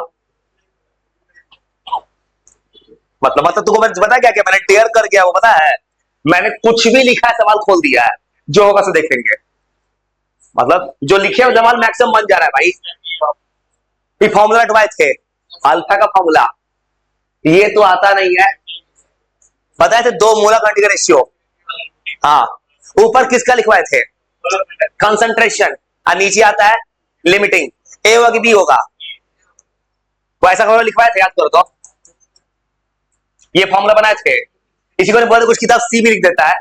मतलब तुमको मैंने पता क्या क्या मैंने डेयर कर गया, वो पता है, मैंने कुछ भी लिखा है, सवाल खोल दिया है, जो होगा सो देखेंगे। मतलब जो लिखे वो सवाल मैक्सिमम बन जा रहा है भाई। ये फॉर्मूला ढुआए थे, अल्फा का फॉर्मूला, ये तो आता नहीं है। पता है, दो मोलर क्वांटिटी का रेशियो। हाँ, ऊपर किसका लिखवाए थे? कंसंट्रेशन, और नीचे आता है लिमिटिंग। ए होगा कि बी होगा? वो ऐसा फॉर्मूला लिखवाए थे, याद करो तो। ये फॉर्मूला बनाए थे, इसी को बोलते कुछ किताब सी भी लिख देता है।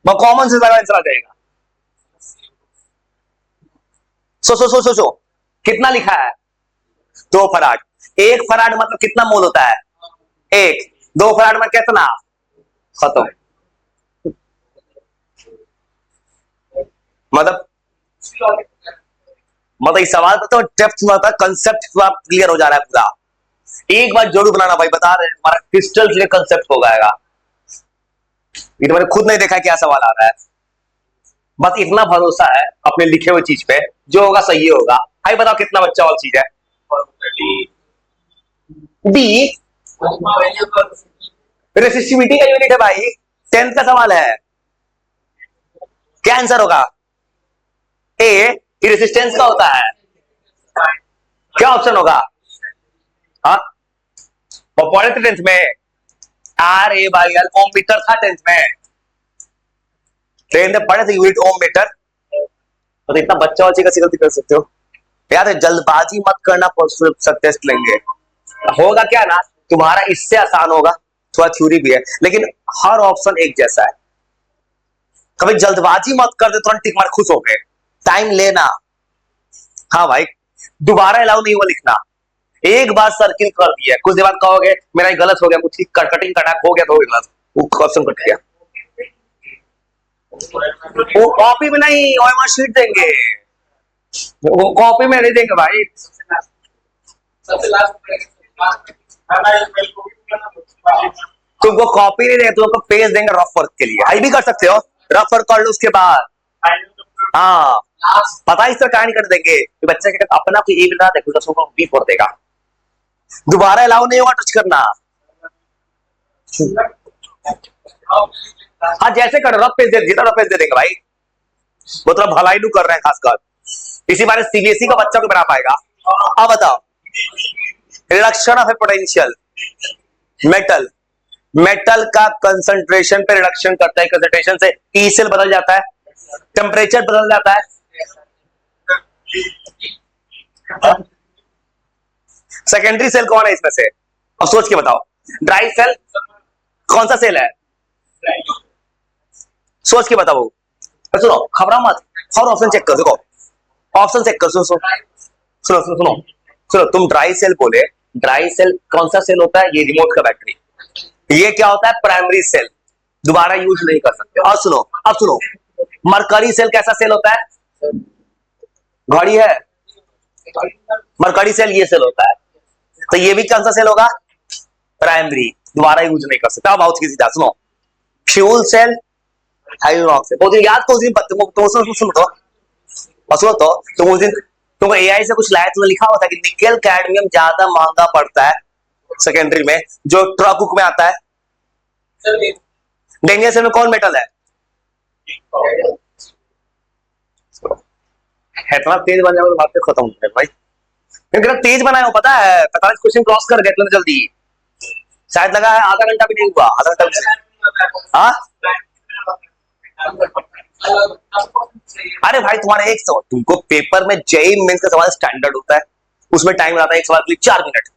वो कॉमन से ज्यादा आंसर आ जाएगा। सोचो कितना लिखा है? 2 फराड। 1 फराड मतलब कितना मोल होता है? 1। 2 फराड में कितना? खत्म। मतलब इस सवाल पर तो डेप्थ में आता है, कंसेप्ट क्लियर हो जा रहा है पूरा। एक बार जरूर बनाना भाई, बता रहे हैं हमारा क्रिस्टल क्लियर कंसेप्ट हो जाएगा। ये तो मैंने खुद नहीं देखा क्या सवाल आ रहा है, बस इतना भरोसा है अपने लिखे हुए चीज पे, जो होगा सही होगा। भाई बताओ कितना बच्चा वाली चीज है? डी, रेसिस्टिविटी का यूनिट है भाई, 10th का सवाल है। क्या आंसर होगा? ए रेजिस्टेंस का होता है। क्या ऑप्शन होगा? हाँ, और पढ़े थे टेंथ में, R A by L ohm metre था टेंथ में, टेंथ में पढ़े थे यूनिट ओम मीटर। तो इतना बच्चा बच्चे का गलती कर सकते हो यार, जल्दबाजी मत करना, सब टेस्ट लेंगे। होगा क्या ना, तुम्हारा इससे आसान होगा, थोड़ा थ्योरी भी है, लेकिन हर ऑप्शन एक जैसा है। कभी जल्दबाजी मत कर दे तुरंत टिक मार खुश हो गए, टाइम लेना। हाँ भाई, दोबारा अलाउ नहीं हुआ लिखना, एक बार सर्किल कर दिया, कुछ देर बाद कहोगे मेरा गलत हो गया, कुछ कटिंग करना हो गया तो गलत, वो ऑप्शन कट गया। वो कॉपी में नहीं, ओएमआर शीट देंगे, वो कॉपी में नहीं देंगे भाई। तुमको कॉपी नहीं देंगे, तुमको पेज देंगे रफ वर्क के लिए, आई भी कर सकते हो, रफ वर्क कर लो उसके बाद। हाँ, पता इस तरह कहानी कर देंगे कि बच्चे के अपना कोई एक बता देखो, 10 को बी फोड़ देगा, दोबारा अलाउ नहीं होगा टच करना। हाँ जैसे कर रफ पेज दे, रफ पेज दे देंगे भाई, वो तो भलाई लू कर रहे हैं खासकर, इसी बारे सीबीएसई का बच्चा को बना पाएगा। अब बताओ, reduction of A potential, metal, metal का कंसंट्रेशन पे रिडक्शन करता है, कंसंट्रेशन से ई सेल बदल जाता है, टेम्परेचर बदल जाता है। सेकेंडरी सेल कौन है इसमें से? अब सोच के बताओ, ड्राई सेल कौन सा सेल है? सोच के बताओ, सुनो खबरा मत, और ऑप्शन चेक कर, देखो ऑप्शन चेक कर, सुनो सुनो सुनो सुनो सुनो, तुम ड्राई सेल बोले, ड्राई सेल कौन सा सेल होता है? ये रिमोट का बैटरी, ये क्या होता है? प्राइमरी सेल, दोबारा यूज नहीं कर सकते। और सुनो, अब सुनो, मरकरी सेल कैसा सेल होता है? घड़ी है, मरकरी सेल ये सेल होता है, तो ये भी कौन सा सेल होगा? प्राइमरी, दोबारा यूज नहीं कर सकते। अब बहुत सीधा सुनो, फ्यूल सेल, हाइड्रोक्स सेल, बहुत याद को उस दिन सुनो तो, सुनो तो तुम उस दिन तुमको एआई से कुछ लाया, तुमने लिखा हुआ था कि निकेल कैडमियम ज्यादा महंगा पड़ता है सेकेंडरी में, जो ट्रक में आता है। डेंजर सेल में कौन मेटल है? इतना तेज बन जाओ तो बात खत्म हो गई भाई, क्योंकि तेज बनाया हो, पता है 45 क्वेश्चन क्रॉस कर गए इतने जल्दी, शायद लगा है आधा घंटा भी नहीं हुआ, आधा घंटा भी। हाँ अरे भाई तुम्हारे एक सवाल, तुमको पेपर में जेईई मेंस का सवाल स्टैंडर्ड होता है, उसमें टाइम लगता है एक सवाल के लिए 4 मिनट,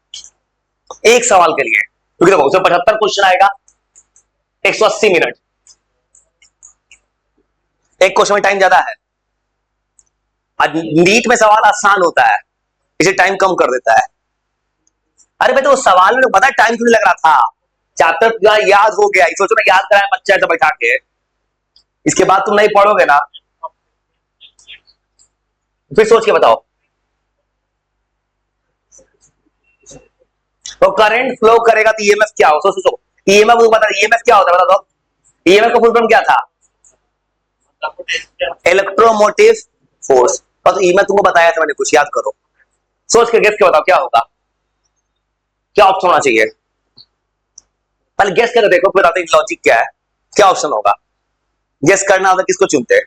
एक सवाल के लिए, क्योंकि देखो उसमें 75 क्वेश्चन आएगा, 180 मिनट, एक क्वेश्चन में टाइम ज्यादा है। आज नीट में सवाल आसान होता है, इसे टाइम कम कर देता है। अरे भाई तो सवाल में पता है टाइम क्यों लग रहा था, चैप्टर याद हो गया, सोचो ना याद कराया बच्चा ऐसा बैठा के, इसके बाद तुम नहीं पढ़ोगे ना, फिर सोच के बताओ। तो करंट फ्लो करेगा तो ईएमएफ क्या हो? सोचो, ईएमएफ को बता, ईएमएफ क्या होता है बता दो, ईएमएफ का फुल फॉर्म क्या था? Electromotive force. और तो ईएमएफ तुमको बताया था मैंने, कुछ याद करो, सोच के गेस के बताओ क्या होगा, क्या ऑप्शन होना चाहिए, पहले गेस करके देखो फिर बताते लॉजिक क्या है, क्या ऑप्शन होगा, गेस करना होता किसको चुनते हैं?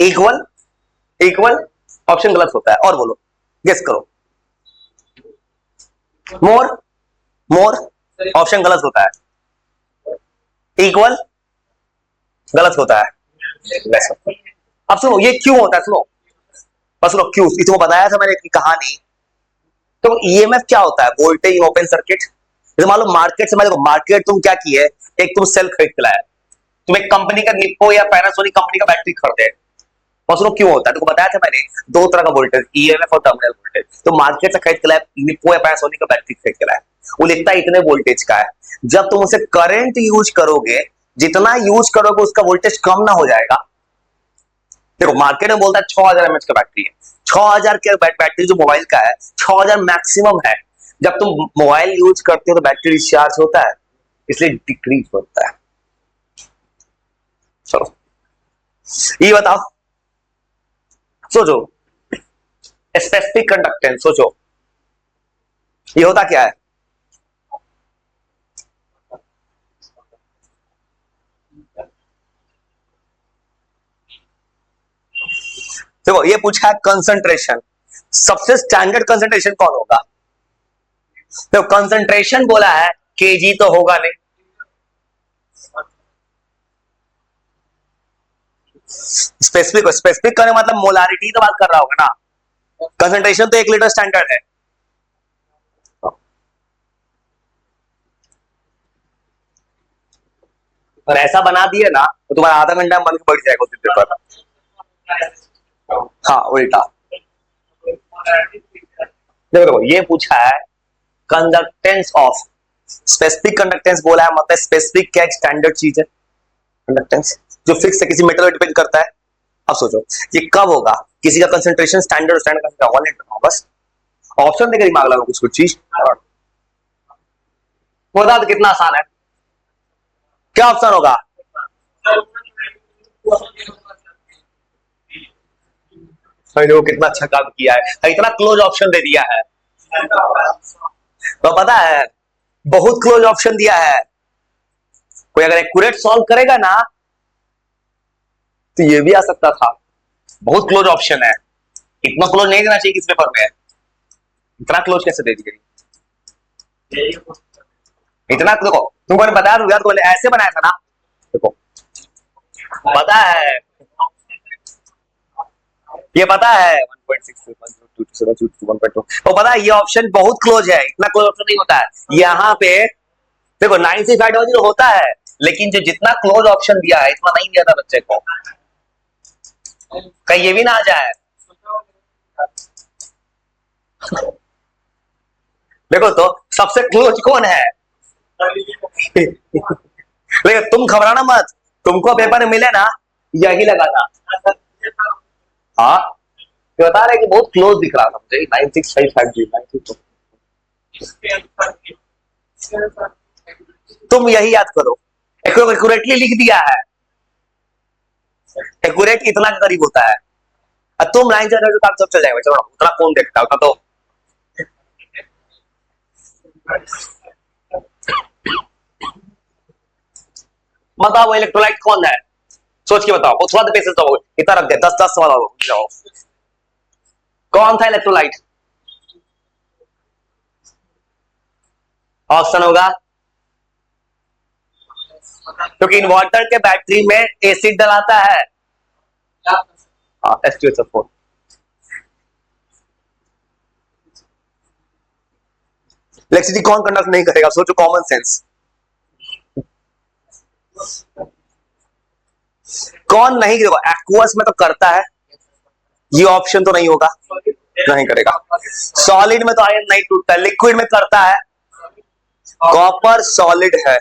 इक्वल, इक्वल ऑप्शन गलत होता है, और बोलो गेस करो, मोर, मोर ऑप्शन गलत होता है, इक्वल गलत होता है। अब सुनो ये क्यों होता है, सुनो बस सुनो क्यों, तुमको बताया था मैंने एक कहानी। तो ईएमएफ क्या होता है? Voltage in open circuit. जैसे मान लो मार्केट से, मैं देखो मार्केट तुम क्या की है, एक तुम सेल खरीद के लाया, तुम एक कंपनी का निप्पो या पैनासोनिक कंपनी का बैटरी खरीदे, और सुनो क्यों होता है, तुमको बताया था मैंने, दो तरह का वोल्टेज, ईएमएफ और टर्मिनल वोल्टेज। तो मार्केट से खरीद के लाया, निप्पो या पैनासोनिक का बैटरी खरीद के लाया, वो लिखता है इतने वोल्टेज का है, जब तुम उसे करंट यूज करोगे, जितना यूज करोगे उसका वोल्टेज कम ना हो जाएगा। देखो मार्केट में बोलता है 6000 एमएच का बैटरी है, 6000 के बैटरी जो मोबाइल का है 6000 मैक्सिमम है, जब तुम मोबाइल यूज करते हो तो बैटरी डिस्चार्ज होता है, इसलिए डिक्रीज होता है। चलो ये बताओ, सोचो स्पेसिफिक कंडक्टेंस, सोचो ये होता क्या है? देखो ये पूछा है कंसंट्रेशन, सबसे स्टैंडर्ड कंसंट्रेशन कौन होगा? तो कंसंट्रेशन बोला है, केजी तो होगा नहीं, स्पेसिफिक स्पेसिफिक करने मतलब मोलारिटी तो बात कर रहा होगा ना, कंसंट्रेशन तो 1 लीटर स्टैंडर्ड है। और ऐसा बना दिए ना तो तुम्हारा आधा घंटा मन बढ़ जाएगा उस पेपर। हाँ उल्टा। देखो देखो ये पूछा है कंडक्टेंस ऑफ, स्पेसिफिक कंडक्टेंस बोला है, मतलब स्पेसिफिक क्या स्टैंडर्ड चीज है कंडक्टेंस, जो फिक्स है, किसी मेटल पर डिपेंड करता है। अब सोचो ये कब होगा, किसी का कंसंट्रेशन स्टैंडर्ड स्टैंडर्ड का 1 लीटर, बस ऑप्शन देकर दिमाग लगा कुछ कुछ चीज, बता तो कितना आसान है। क्या ऑप्शन होगा? देखो कितना अच्छा काम किया है, इतना क्लोज ऑप्शन दे दिया है। तो पता है बहुत क्लोज ऑप्शन दिया है, कोई अगर एक्यूरेट सॉल्व करेगा ना तो ये भी आ सकता था। बहुत क्लोज ऑप्शन है, इतना क्लोज नहीं देना चाहिए किस पेपर में, इतना क्लोज कैसे दे दिया? इतना देखो तुमको बताया यार, तो ऐसे बनाया था ना, देखो पता है, ये पता है 1.6 तो पता है ये ऑप्शन बहुत क्लोज है, इतना क्लोज ऑप्शन नहीं होता है यहाँ पे। देखो 9 से 5 होता है, लेकिन जो जितना क्लोज ऑप्शन दिया है इतना नहीं दिया था बच्चे को, कहीं ये भी ना आ जाए। देखो तो सबसे क्लोज कौन है? लेकिन तुम घबराना मत, तुमको पेपर में मिले ना यही लगा था। हाँ तो बता रहे कि बहुत क्लोज दिख रहा था मुझे, 9655 तुम यही याद करो, एक्यूरेटली लिख दिया है, एक्यूरेट इतना करीब होता है, और तुम 9 से काम सब चल जाएगा, चलो उतना कौन देखता है तो। बताओ इलेक्ट्रोलाइट कौन है, सोच के बताओ, थोड़ा पेशेंस दो, इतना रख दे, 10 10 सवाल जाओ। कौन था इलेक्ट्रोलाइट? ऑप्शन होगा, क्योंकि इन्वर्टर के बैटरी में एसिड डलाता है, H2SO4। इलेक्ट्रिसिटी कौन कंडक्ट नहीं करेगा, सोचो कॉमन सेंस, कौन नहीं करेगा? एक्वस में तो करता है, ये ऑप्शन तो नहीं होगा, नहीं करेगा। सॉलिड में तो आयन नहीं टूटता, लिक्विड में करता है, कॉपर सॉलिड है,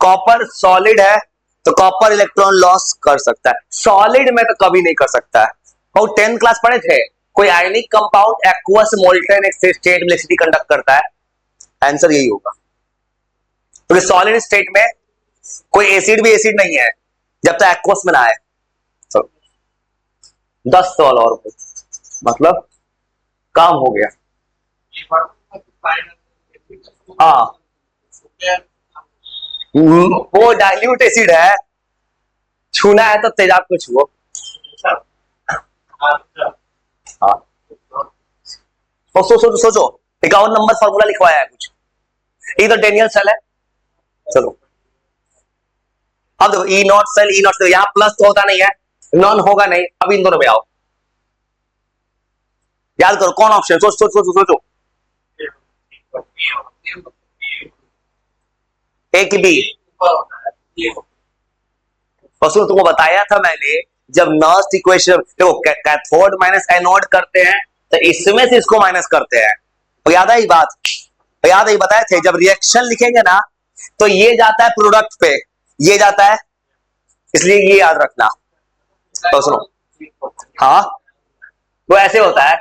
कॉपर सॉलिड है तो कॉपर इलेक्ट्रॉन लॉस कर सकता है, सॉलिड में तो कभी नहीं कर सकता है। और 10th क्लास पढ़े थे, कोई ionic compound aqueous molten state में इलेक्ट्रिसिटी कंडक्ट करता है, आंसर यही होगा। तो सॉलिड स्टेट में कोई एसिड भी एसिड नहीं है जब तक एक्वस में ना आए। 10 सवाल और मतलब काम हो गया। हाँ वो डाइल्यूट एसिड है, छूना है तो तेजाब को छुओ। हाँ तो सोचो सोचो 51 नंबर फॉर्मूला लिखवाया है कुछ, इधर डेनियल सेल है, चलो अब देखो E naught cell, E naught cell, यहां प्लस तो होता नहीं है, नॉन होगा नहीं, अब इन दोनों में आओ, याद करो कौन ऑप्शन, सोच सोच सोचो सोचो, ए की बी। परसों तुमको बताया था मैंने, जब नॉस्ट इक्वेशन देखो कैथोड माइनस एनोड करते हैं तो इसमें से इसको माइनस करते हैं, तो याद है ये बात, तो याद है बताए थे, जब रिएक्शन लिखेंगे ना तो ये जाता है प्रोडक्ट पे, ये जाता है, इसलिए ये याद रखना। तो सुनो, हाँ वो ऐसे होता है,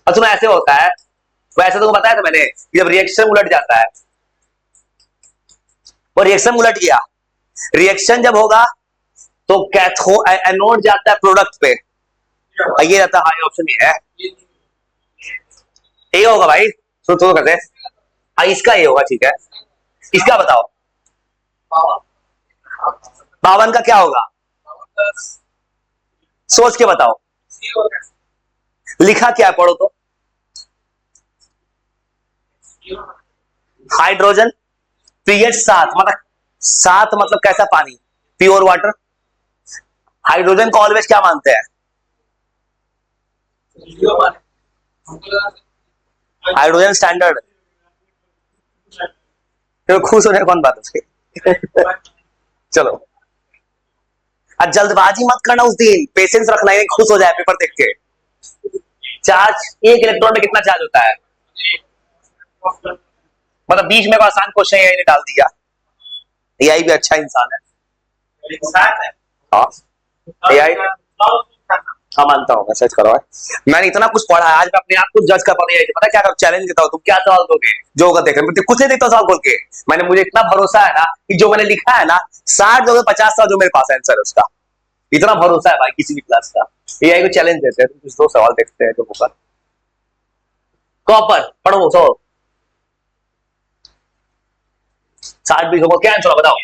और सुनो ऐसे होता है, वो ऐसे तुमको बताया था मैंने, जब रिएक्शन उलट जाता है, वो रिएक्शन उलट गया, रिएक्शन जब होगा तो कैथोड एनोड जाता है प्रोडक्ट पे, ये रहता है हाई ऑप्शन, ये है, ये होगा भाई, तो करते हैं, इसका ये होगा, ठीक है, इसका बताओ 52 का क्या होगा? सोच के बताओ, लिखा क्या है, पढ़ो तो। हाइड्रोजन, पीएच 7, मतलब 7 मतलब कैसा पानी, प्योर वाटर। हाइड्रोजन को ऑलवेज क्या मानते हैं, हाइड्रोजन स्टैंडर्ड। तो खुश होने कौन बात उसकी। चलो, आज जल्दबाजी मत करना, उस दिन पेशेंस रखना, ये खुश हो जाए पेपर देख के। चार्ज, एक इलेक्ट्रॉन में कितना चार्ज होता है, मतलब बीच में आसान क्वेश्चन यही ने डाल दिया। एआई भी अच्छा इंसान है। हाँ, एआई, हाँ मानता हूँ, मैसेज करो है। मैंने इतना कुछ पढ़ा है, आज मैं अपने आप को जज कर पा रही हूँ। पता क्या करो, चैलेंज देता हूँ, तुम क्या सवाल दोगे, जो होगा देख रहे, कुछ नहीं देखता सवाल खोल के। मैंने, मुझे इतना भरोसा है ना कि जो मैंने लिखा है ना, 60 दोगे 50 सवाल जो मेरे पास आंसर है उसका, इतना भरोसा है भाई किसी भी क्लास का। एआई को चैलेंज देते हैं, कुछ दो सवाल देखते हैं जो होगा। कॉपर पढ़ो, सो 60-20 होगा, क्या आंसर बताओ।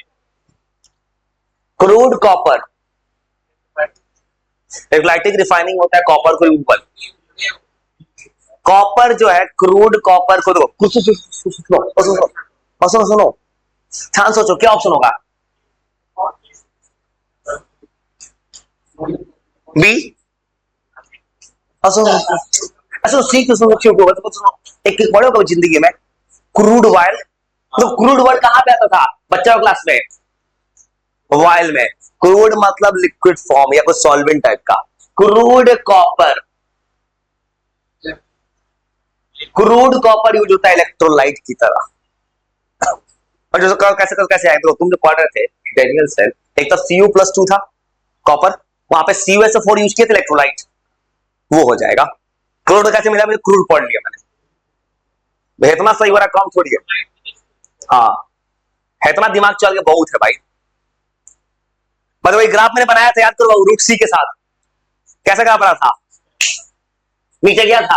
क्रूड कॉपर, इलेक्ट्रोलाइटिक रिफाइनिंग होता है कॉपर को ऊपर। कॉपर जो है, क्रूड कॉपर को दो, कुछ सुनो, ध्यान सोचो, क्या ऑप्शन होगा, बी। सुनो, सी क्यों, सुनो क्यों, एक पढ़े हो जिंदगी में क्रूड ऑयल, तो क्रूड ऑयल कहां पे आता था बच्चा क्लास में, ऑयल में। क्रूड मतलब लिक्विड फॉर्म या कोई सॉल्वेंट टाइप का। Crude copper, crude copper use होता है इलेक्ट्रोलाइट की तरह। और जो कैसे कैसे आए, तो तुम जो पढ़ रहे थे डेनियल सेल, एक तो Cu+2 था कॉपर, वहां पे CuSO4 यूज किए थे इलेक्ट्रोलाइट, वो हो जाएगा। क्रूड कैसे मिला, मुझे क्रूड पढ़ लिया मैंने, इतना सही वाला काम थोड़ी है। हाँ, इतना दिमाग चल गया बहुत है भाई। मतलब वही ग्राफ मैंने बनाया था, याद करो, रूट सी के साथ कैसे ग्राफ बना था, नीचे क्या था,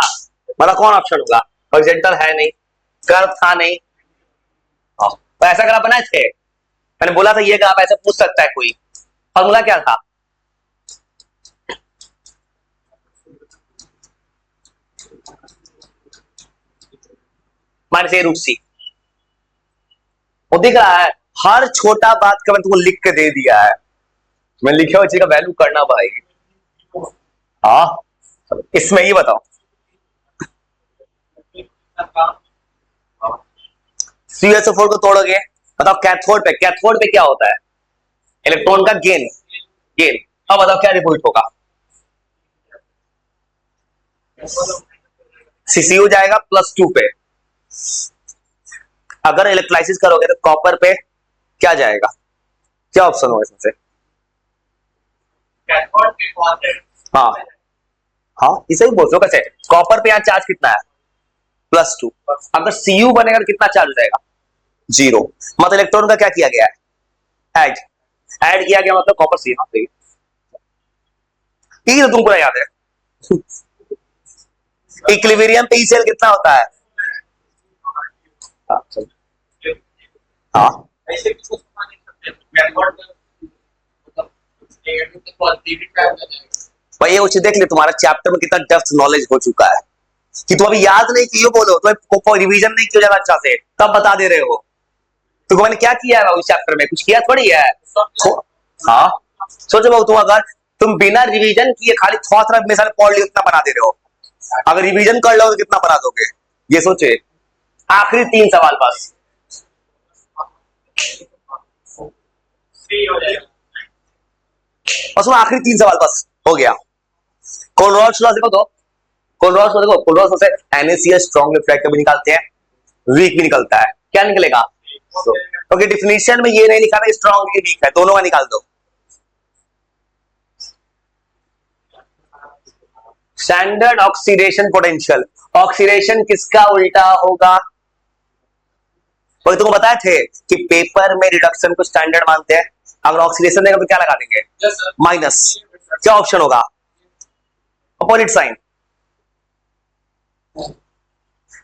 मतलब कौन ऑप्शन होगा, हॉरिजॉन्टल है नहीं, कर्व था नहीं, तो ऐसा ग्राफ बनाए थे। मैंने बोला था ये ग्राफ ऐसे पूछ सकता है कोई, फॉर्मूला क्या था, -a√c। वो दिख रहा है, हर छोटा बात का मैं तुमको लिख के दे दिया है, मैं लिखे हुए चीज का वैल्यू करना भाई। हाँ, इसमें ही बताओ, CuSO4 को तोड़ोगे, बताओ कैथोड पे क्या होता है, इलेक्ट्रॉन का गेन, गेन। अब बताओ क्या रिपोर्ट होगा, CCU जाएगा +2 पे। अगर इलेक्ट्रोलाइसिस करोगे तो कॉपर पे क्या जाएगा, क्या ऑप्शन होगा इसमें से। हाँ हाँ, इसे ही बोल दो, कैसे कॉपर पे यहाँ चार्ज कितना है, +2। अगर Cu बनेगा तो कितना चार्ज हो जाएगा, 0। मतलब इलेक्ट्रॉन का क्या किया गया है, ऐड किया गया, मतलब कॉपर सी। हाँ, ये तो तुमको याद है। इक्विलिब्रियम पे ई सेल कितना होता है, हाँ भाई, ये उसे देख ले, तुम्हारा चैप्टर में कितना डेप्थ नॉलेज हो चुका है कि तुम अभी याद नहीं किए, बोलो तो रिवीजन नहीं किया ज्यादा अच्छा से, तब बता दे रहे हो। तो मैंने क्या किया है उस चैप्टर में, कुछ किया थोड़ी है। हाँ, सोचो बाबू, तुम अगर तुम बिना रिवीजन किए खाली थोड़ा थोड़ा मिसाल पढ़ लियो, कितना बना दे रहे हो, अगर रिवीजन कर लो तो कितना बना दोगे, ये सोचे। आखिरी 3 सवाल बस, और आखिरी 3 सवाल बस हो गया। कोलरॉड्स लॉ देखो तो, कोलरॉड्स लॉ देखो, कोलरॉड्स से NaCl स्ट्रांग रिफ्लेक्टर भी निकालते हैं, वीक भी निकलता है, क्या निकलेगा। ओके, डिफिनीशन में ये नहीं लिखा था स्ट्रांग की वीक है, दोनों का निकाल दो। स्टैंडर्ड ऑक्सीडेशन पोटेंशियल, ऑक्सीडेशन किसका उल्टा होगा, तुमको बताए थे कि पेपर में रिडक्शन को स्टैंडर्ड मानते हैं, अगर ऑक्सीडेशन देगा तो क्या लगा देंगे, माइनस। क्या ऑप्शन होगा, अपोजिट साइन।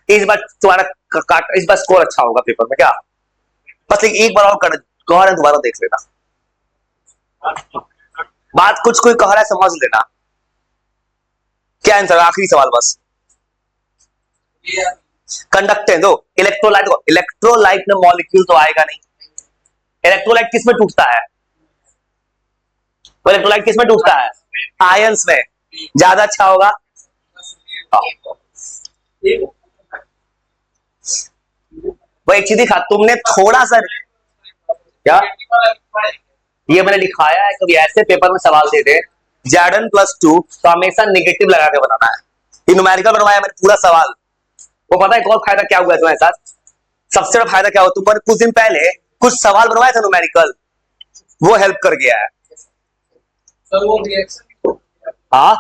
इस बार तुम्हारा इस बार स्कोर अच्छा होगा पेपर में, क्या बस एक बार और कर, दोबारा देख लेना, बात कुछ कोई कह रहा है समझ लेना। क्या आंसर, आखिरी सवाल बस। कंडक्टेंस, दो इलेक्ट्रोलाइट, इलेक्ट्रोलाइट में मॉलिक्यूल तो आएगा नहीं। इलेक्ट्रोलाइट किस में टूटता है, वो इलेक्ट्रोलाइट किस में टूटता है, आयंस में, ज्यादा अच्छा होगा। वो एक चीज दिखा तुमने थोड़ा सा, क्या ये मैंने लिखाया है, कभी ऐसे पेपर में सवाल दे दे Zn+2 तो हमेशा निगेटिव लगा के बनाना है। ये न्यूमेरिकल बनवाया मैंने पूरा सवाल। वो पता है एक और फायदा क्या हुआ है तुम्हारे साथ, सबसे बड़ा फायदा क्या हुआ, तुमने कुछ दिन पहले कुछ सवाल बनवाया था न्यूमेरिकल, वो हेल्प कर गया है। हाँ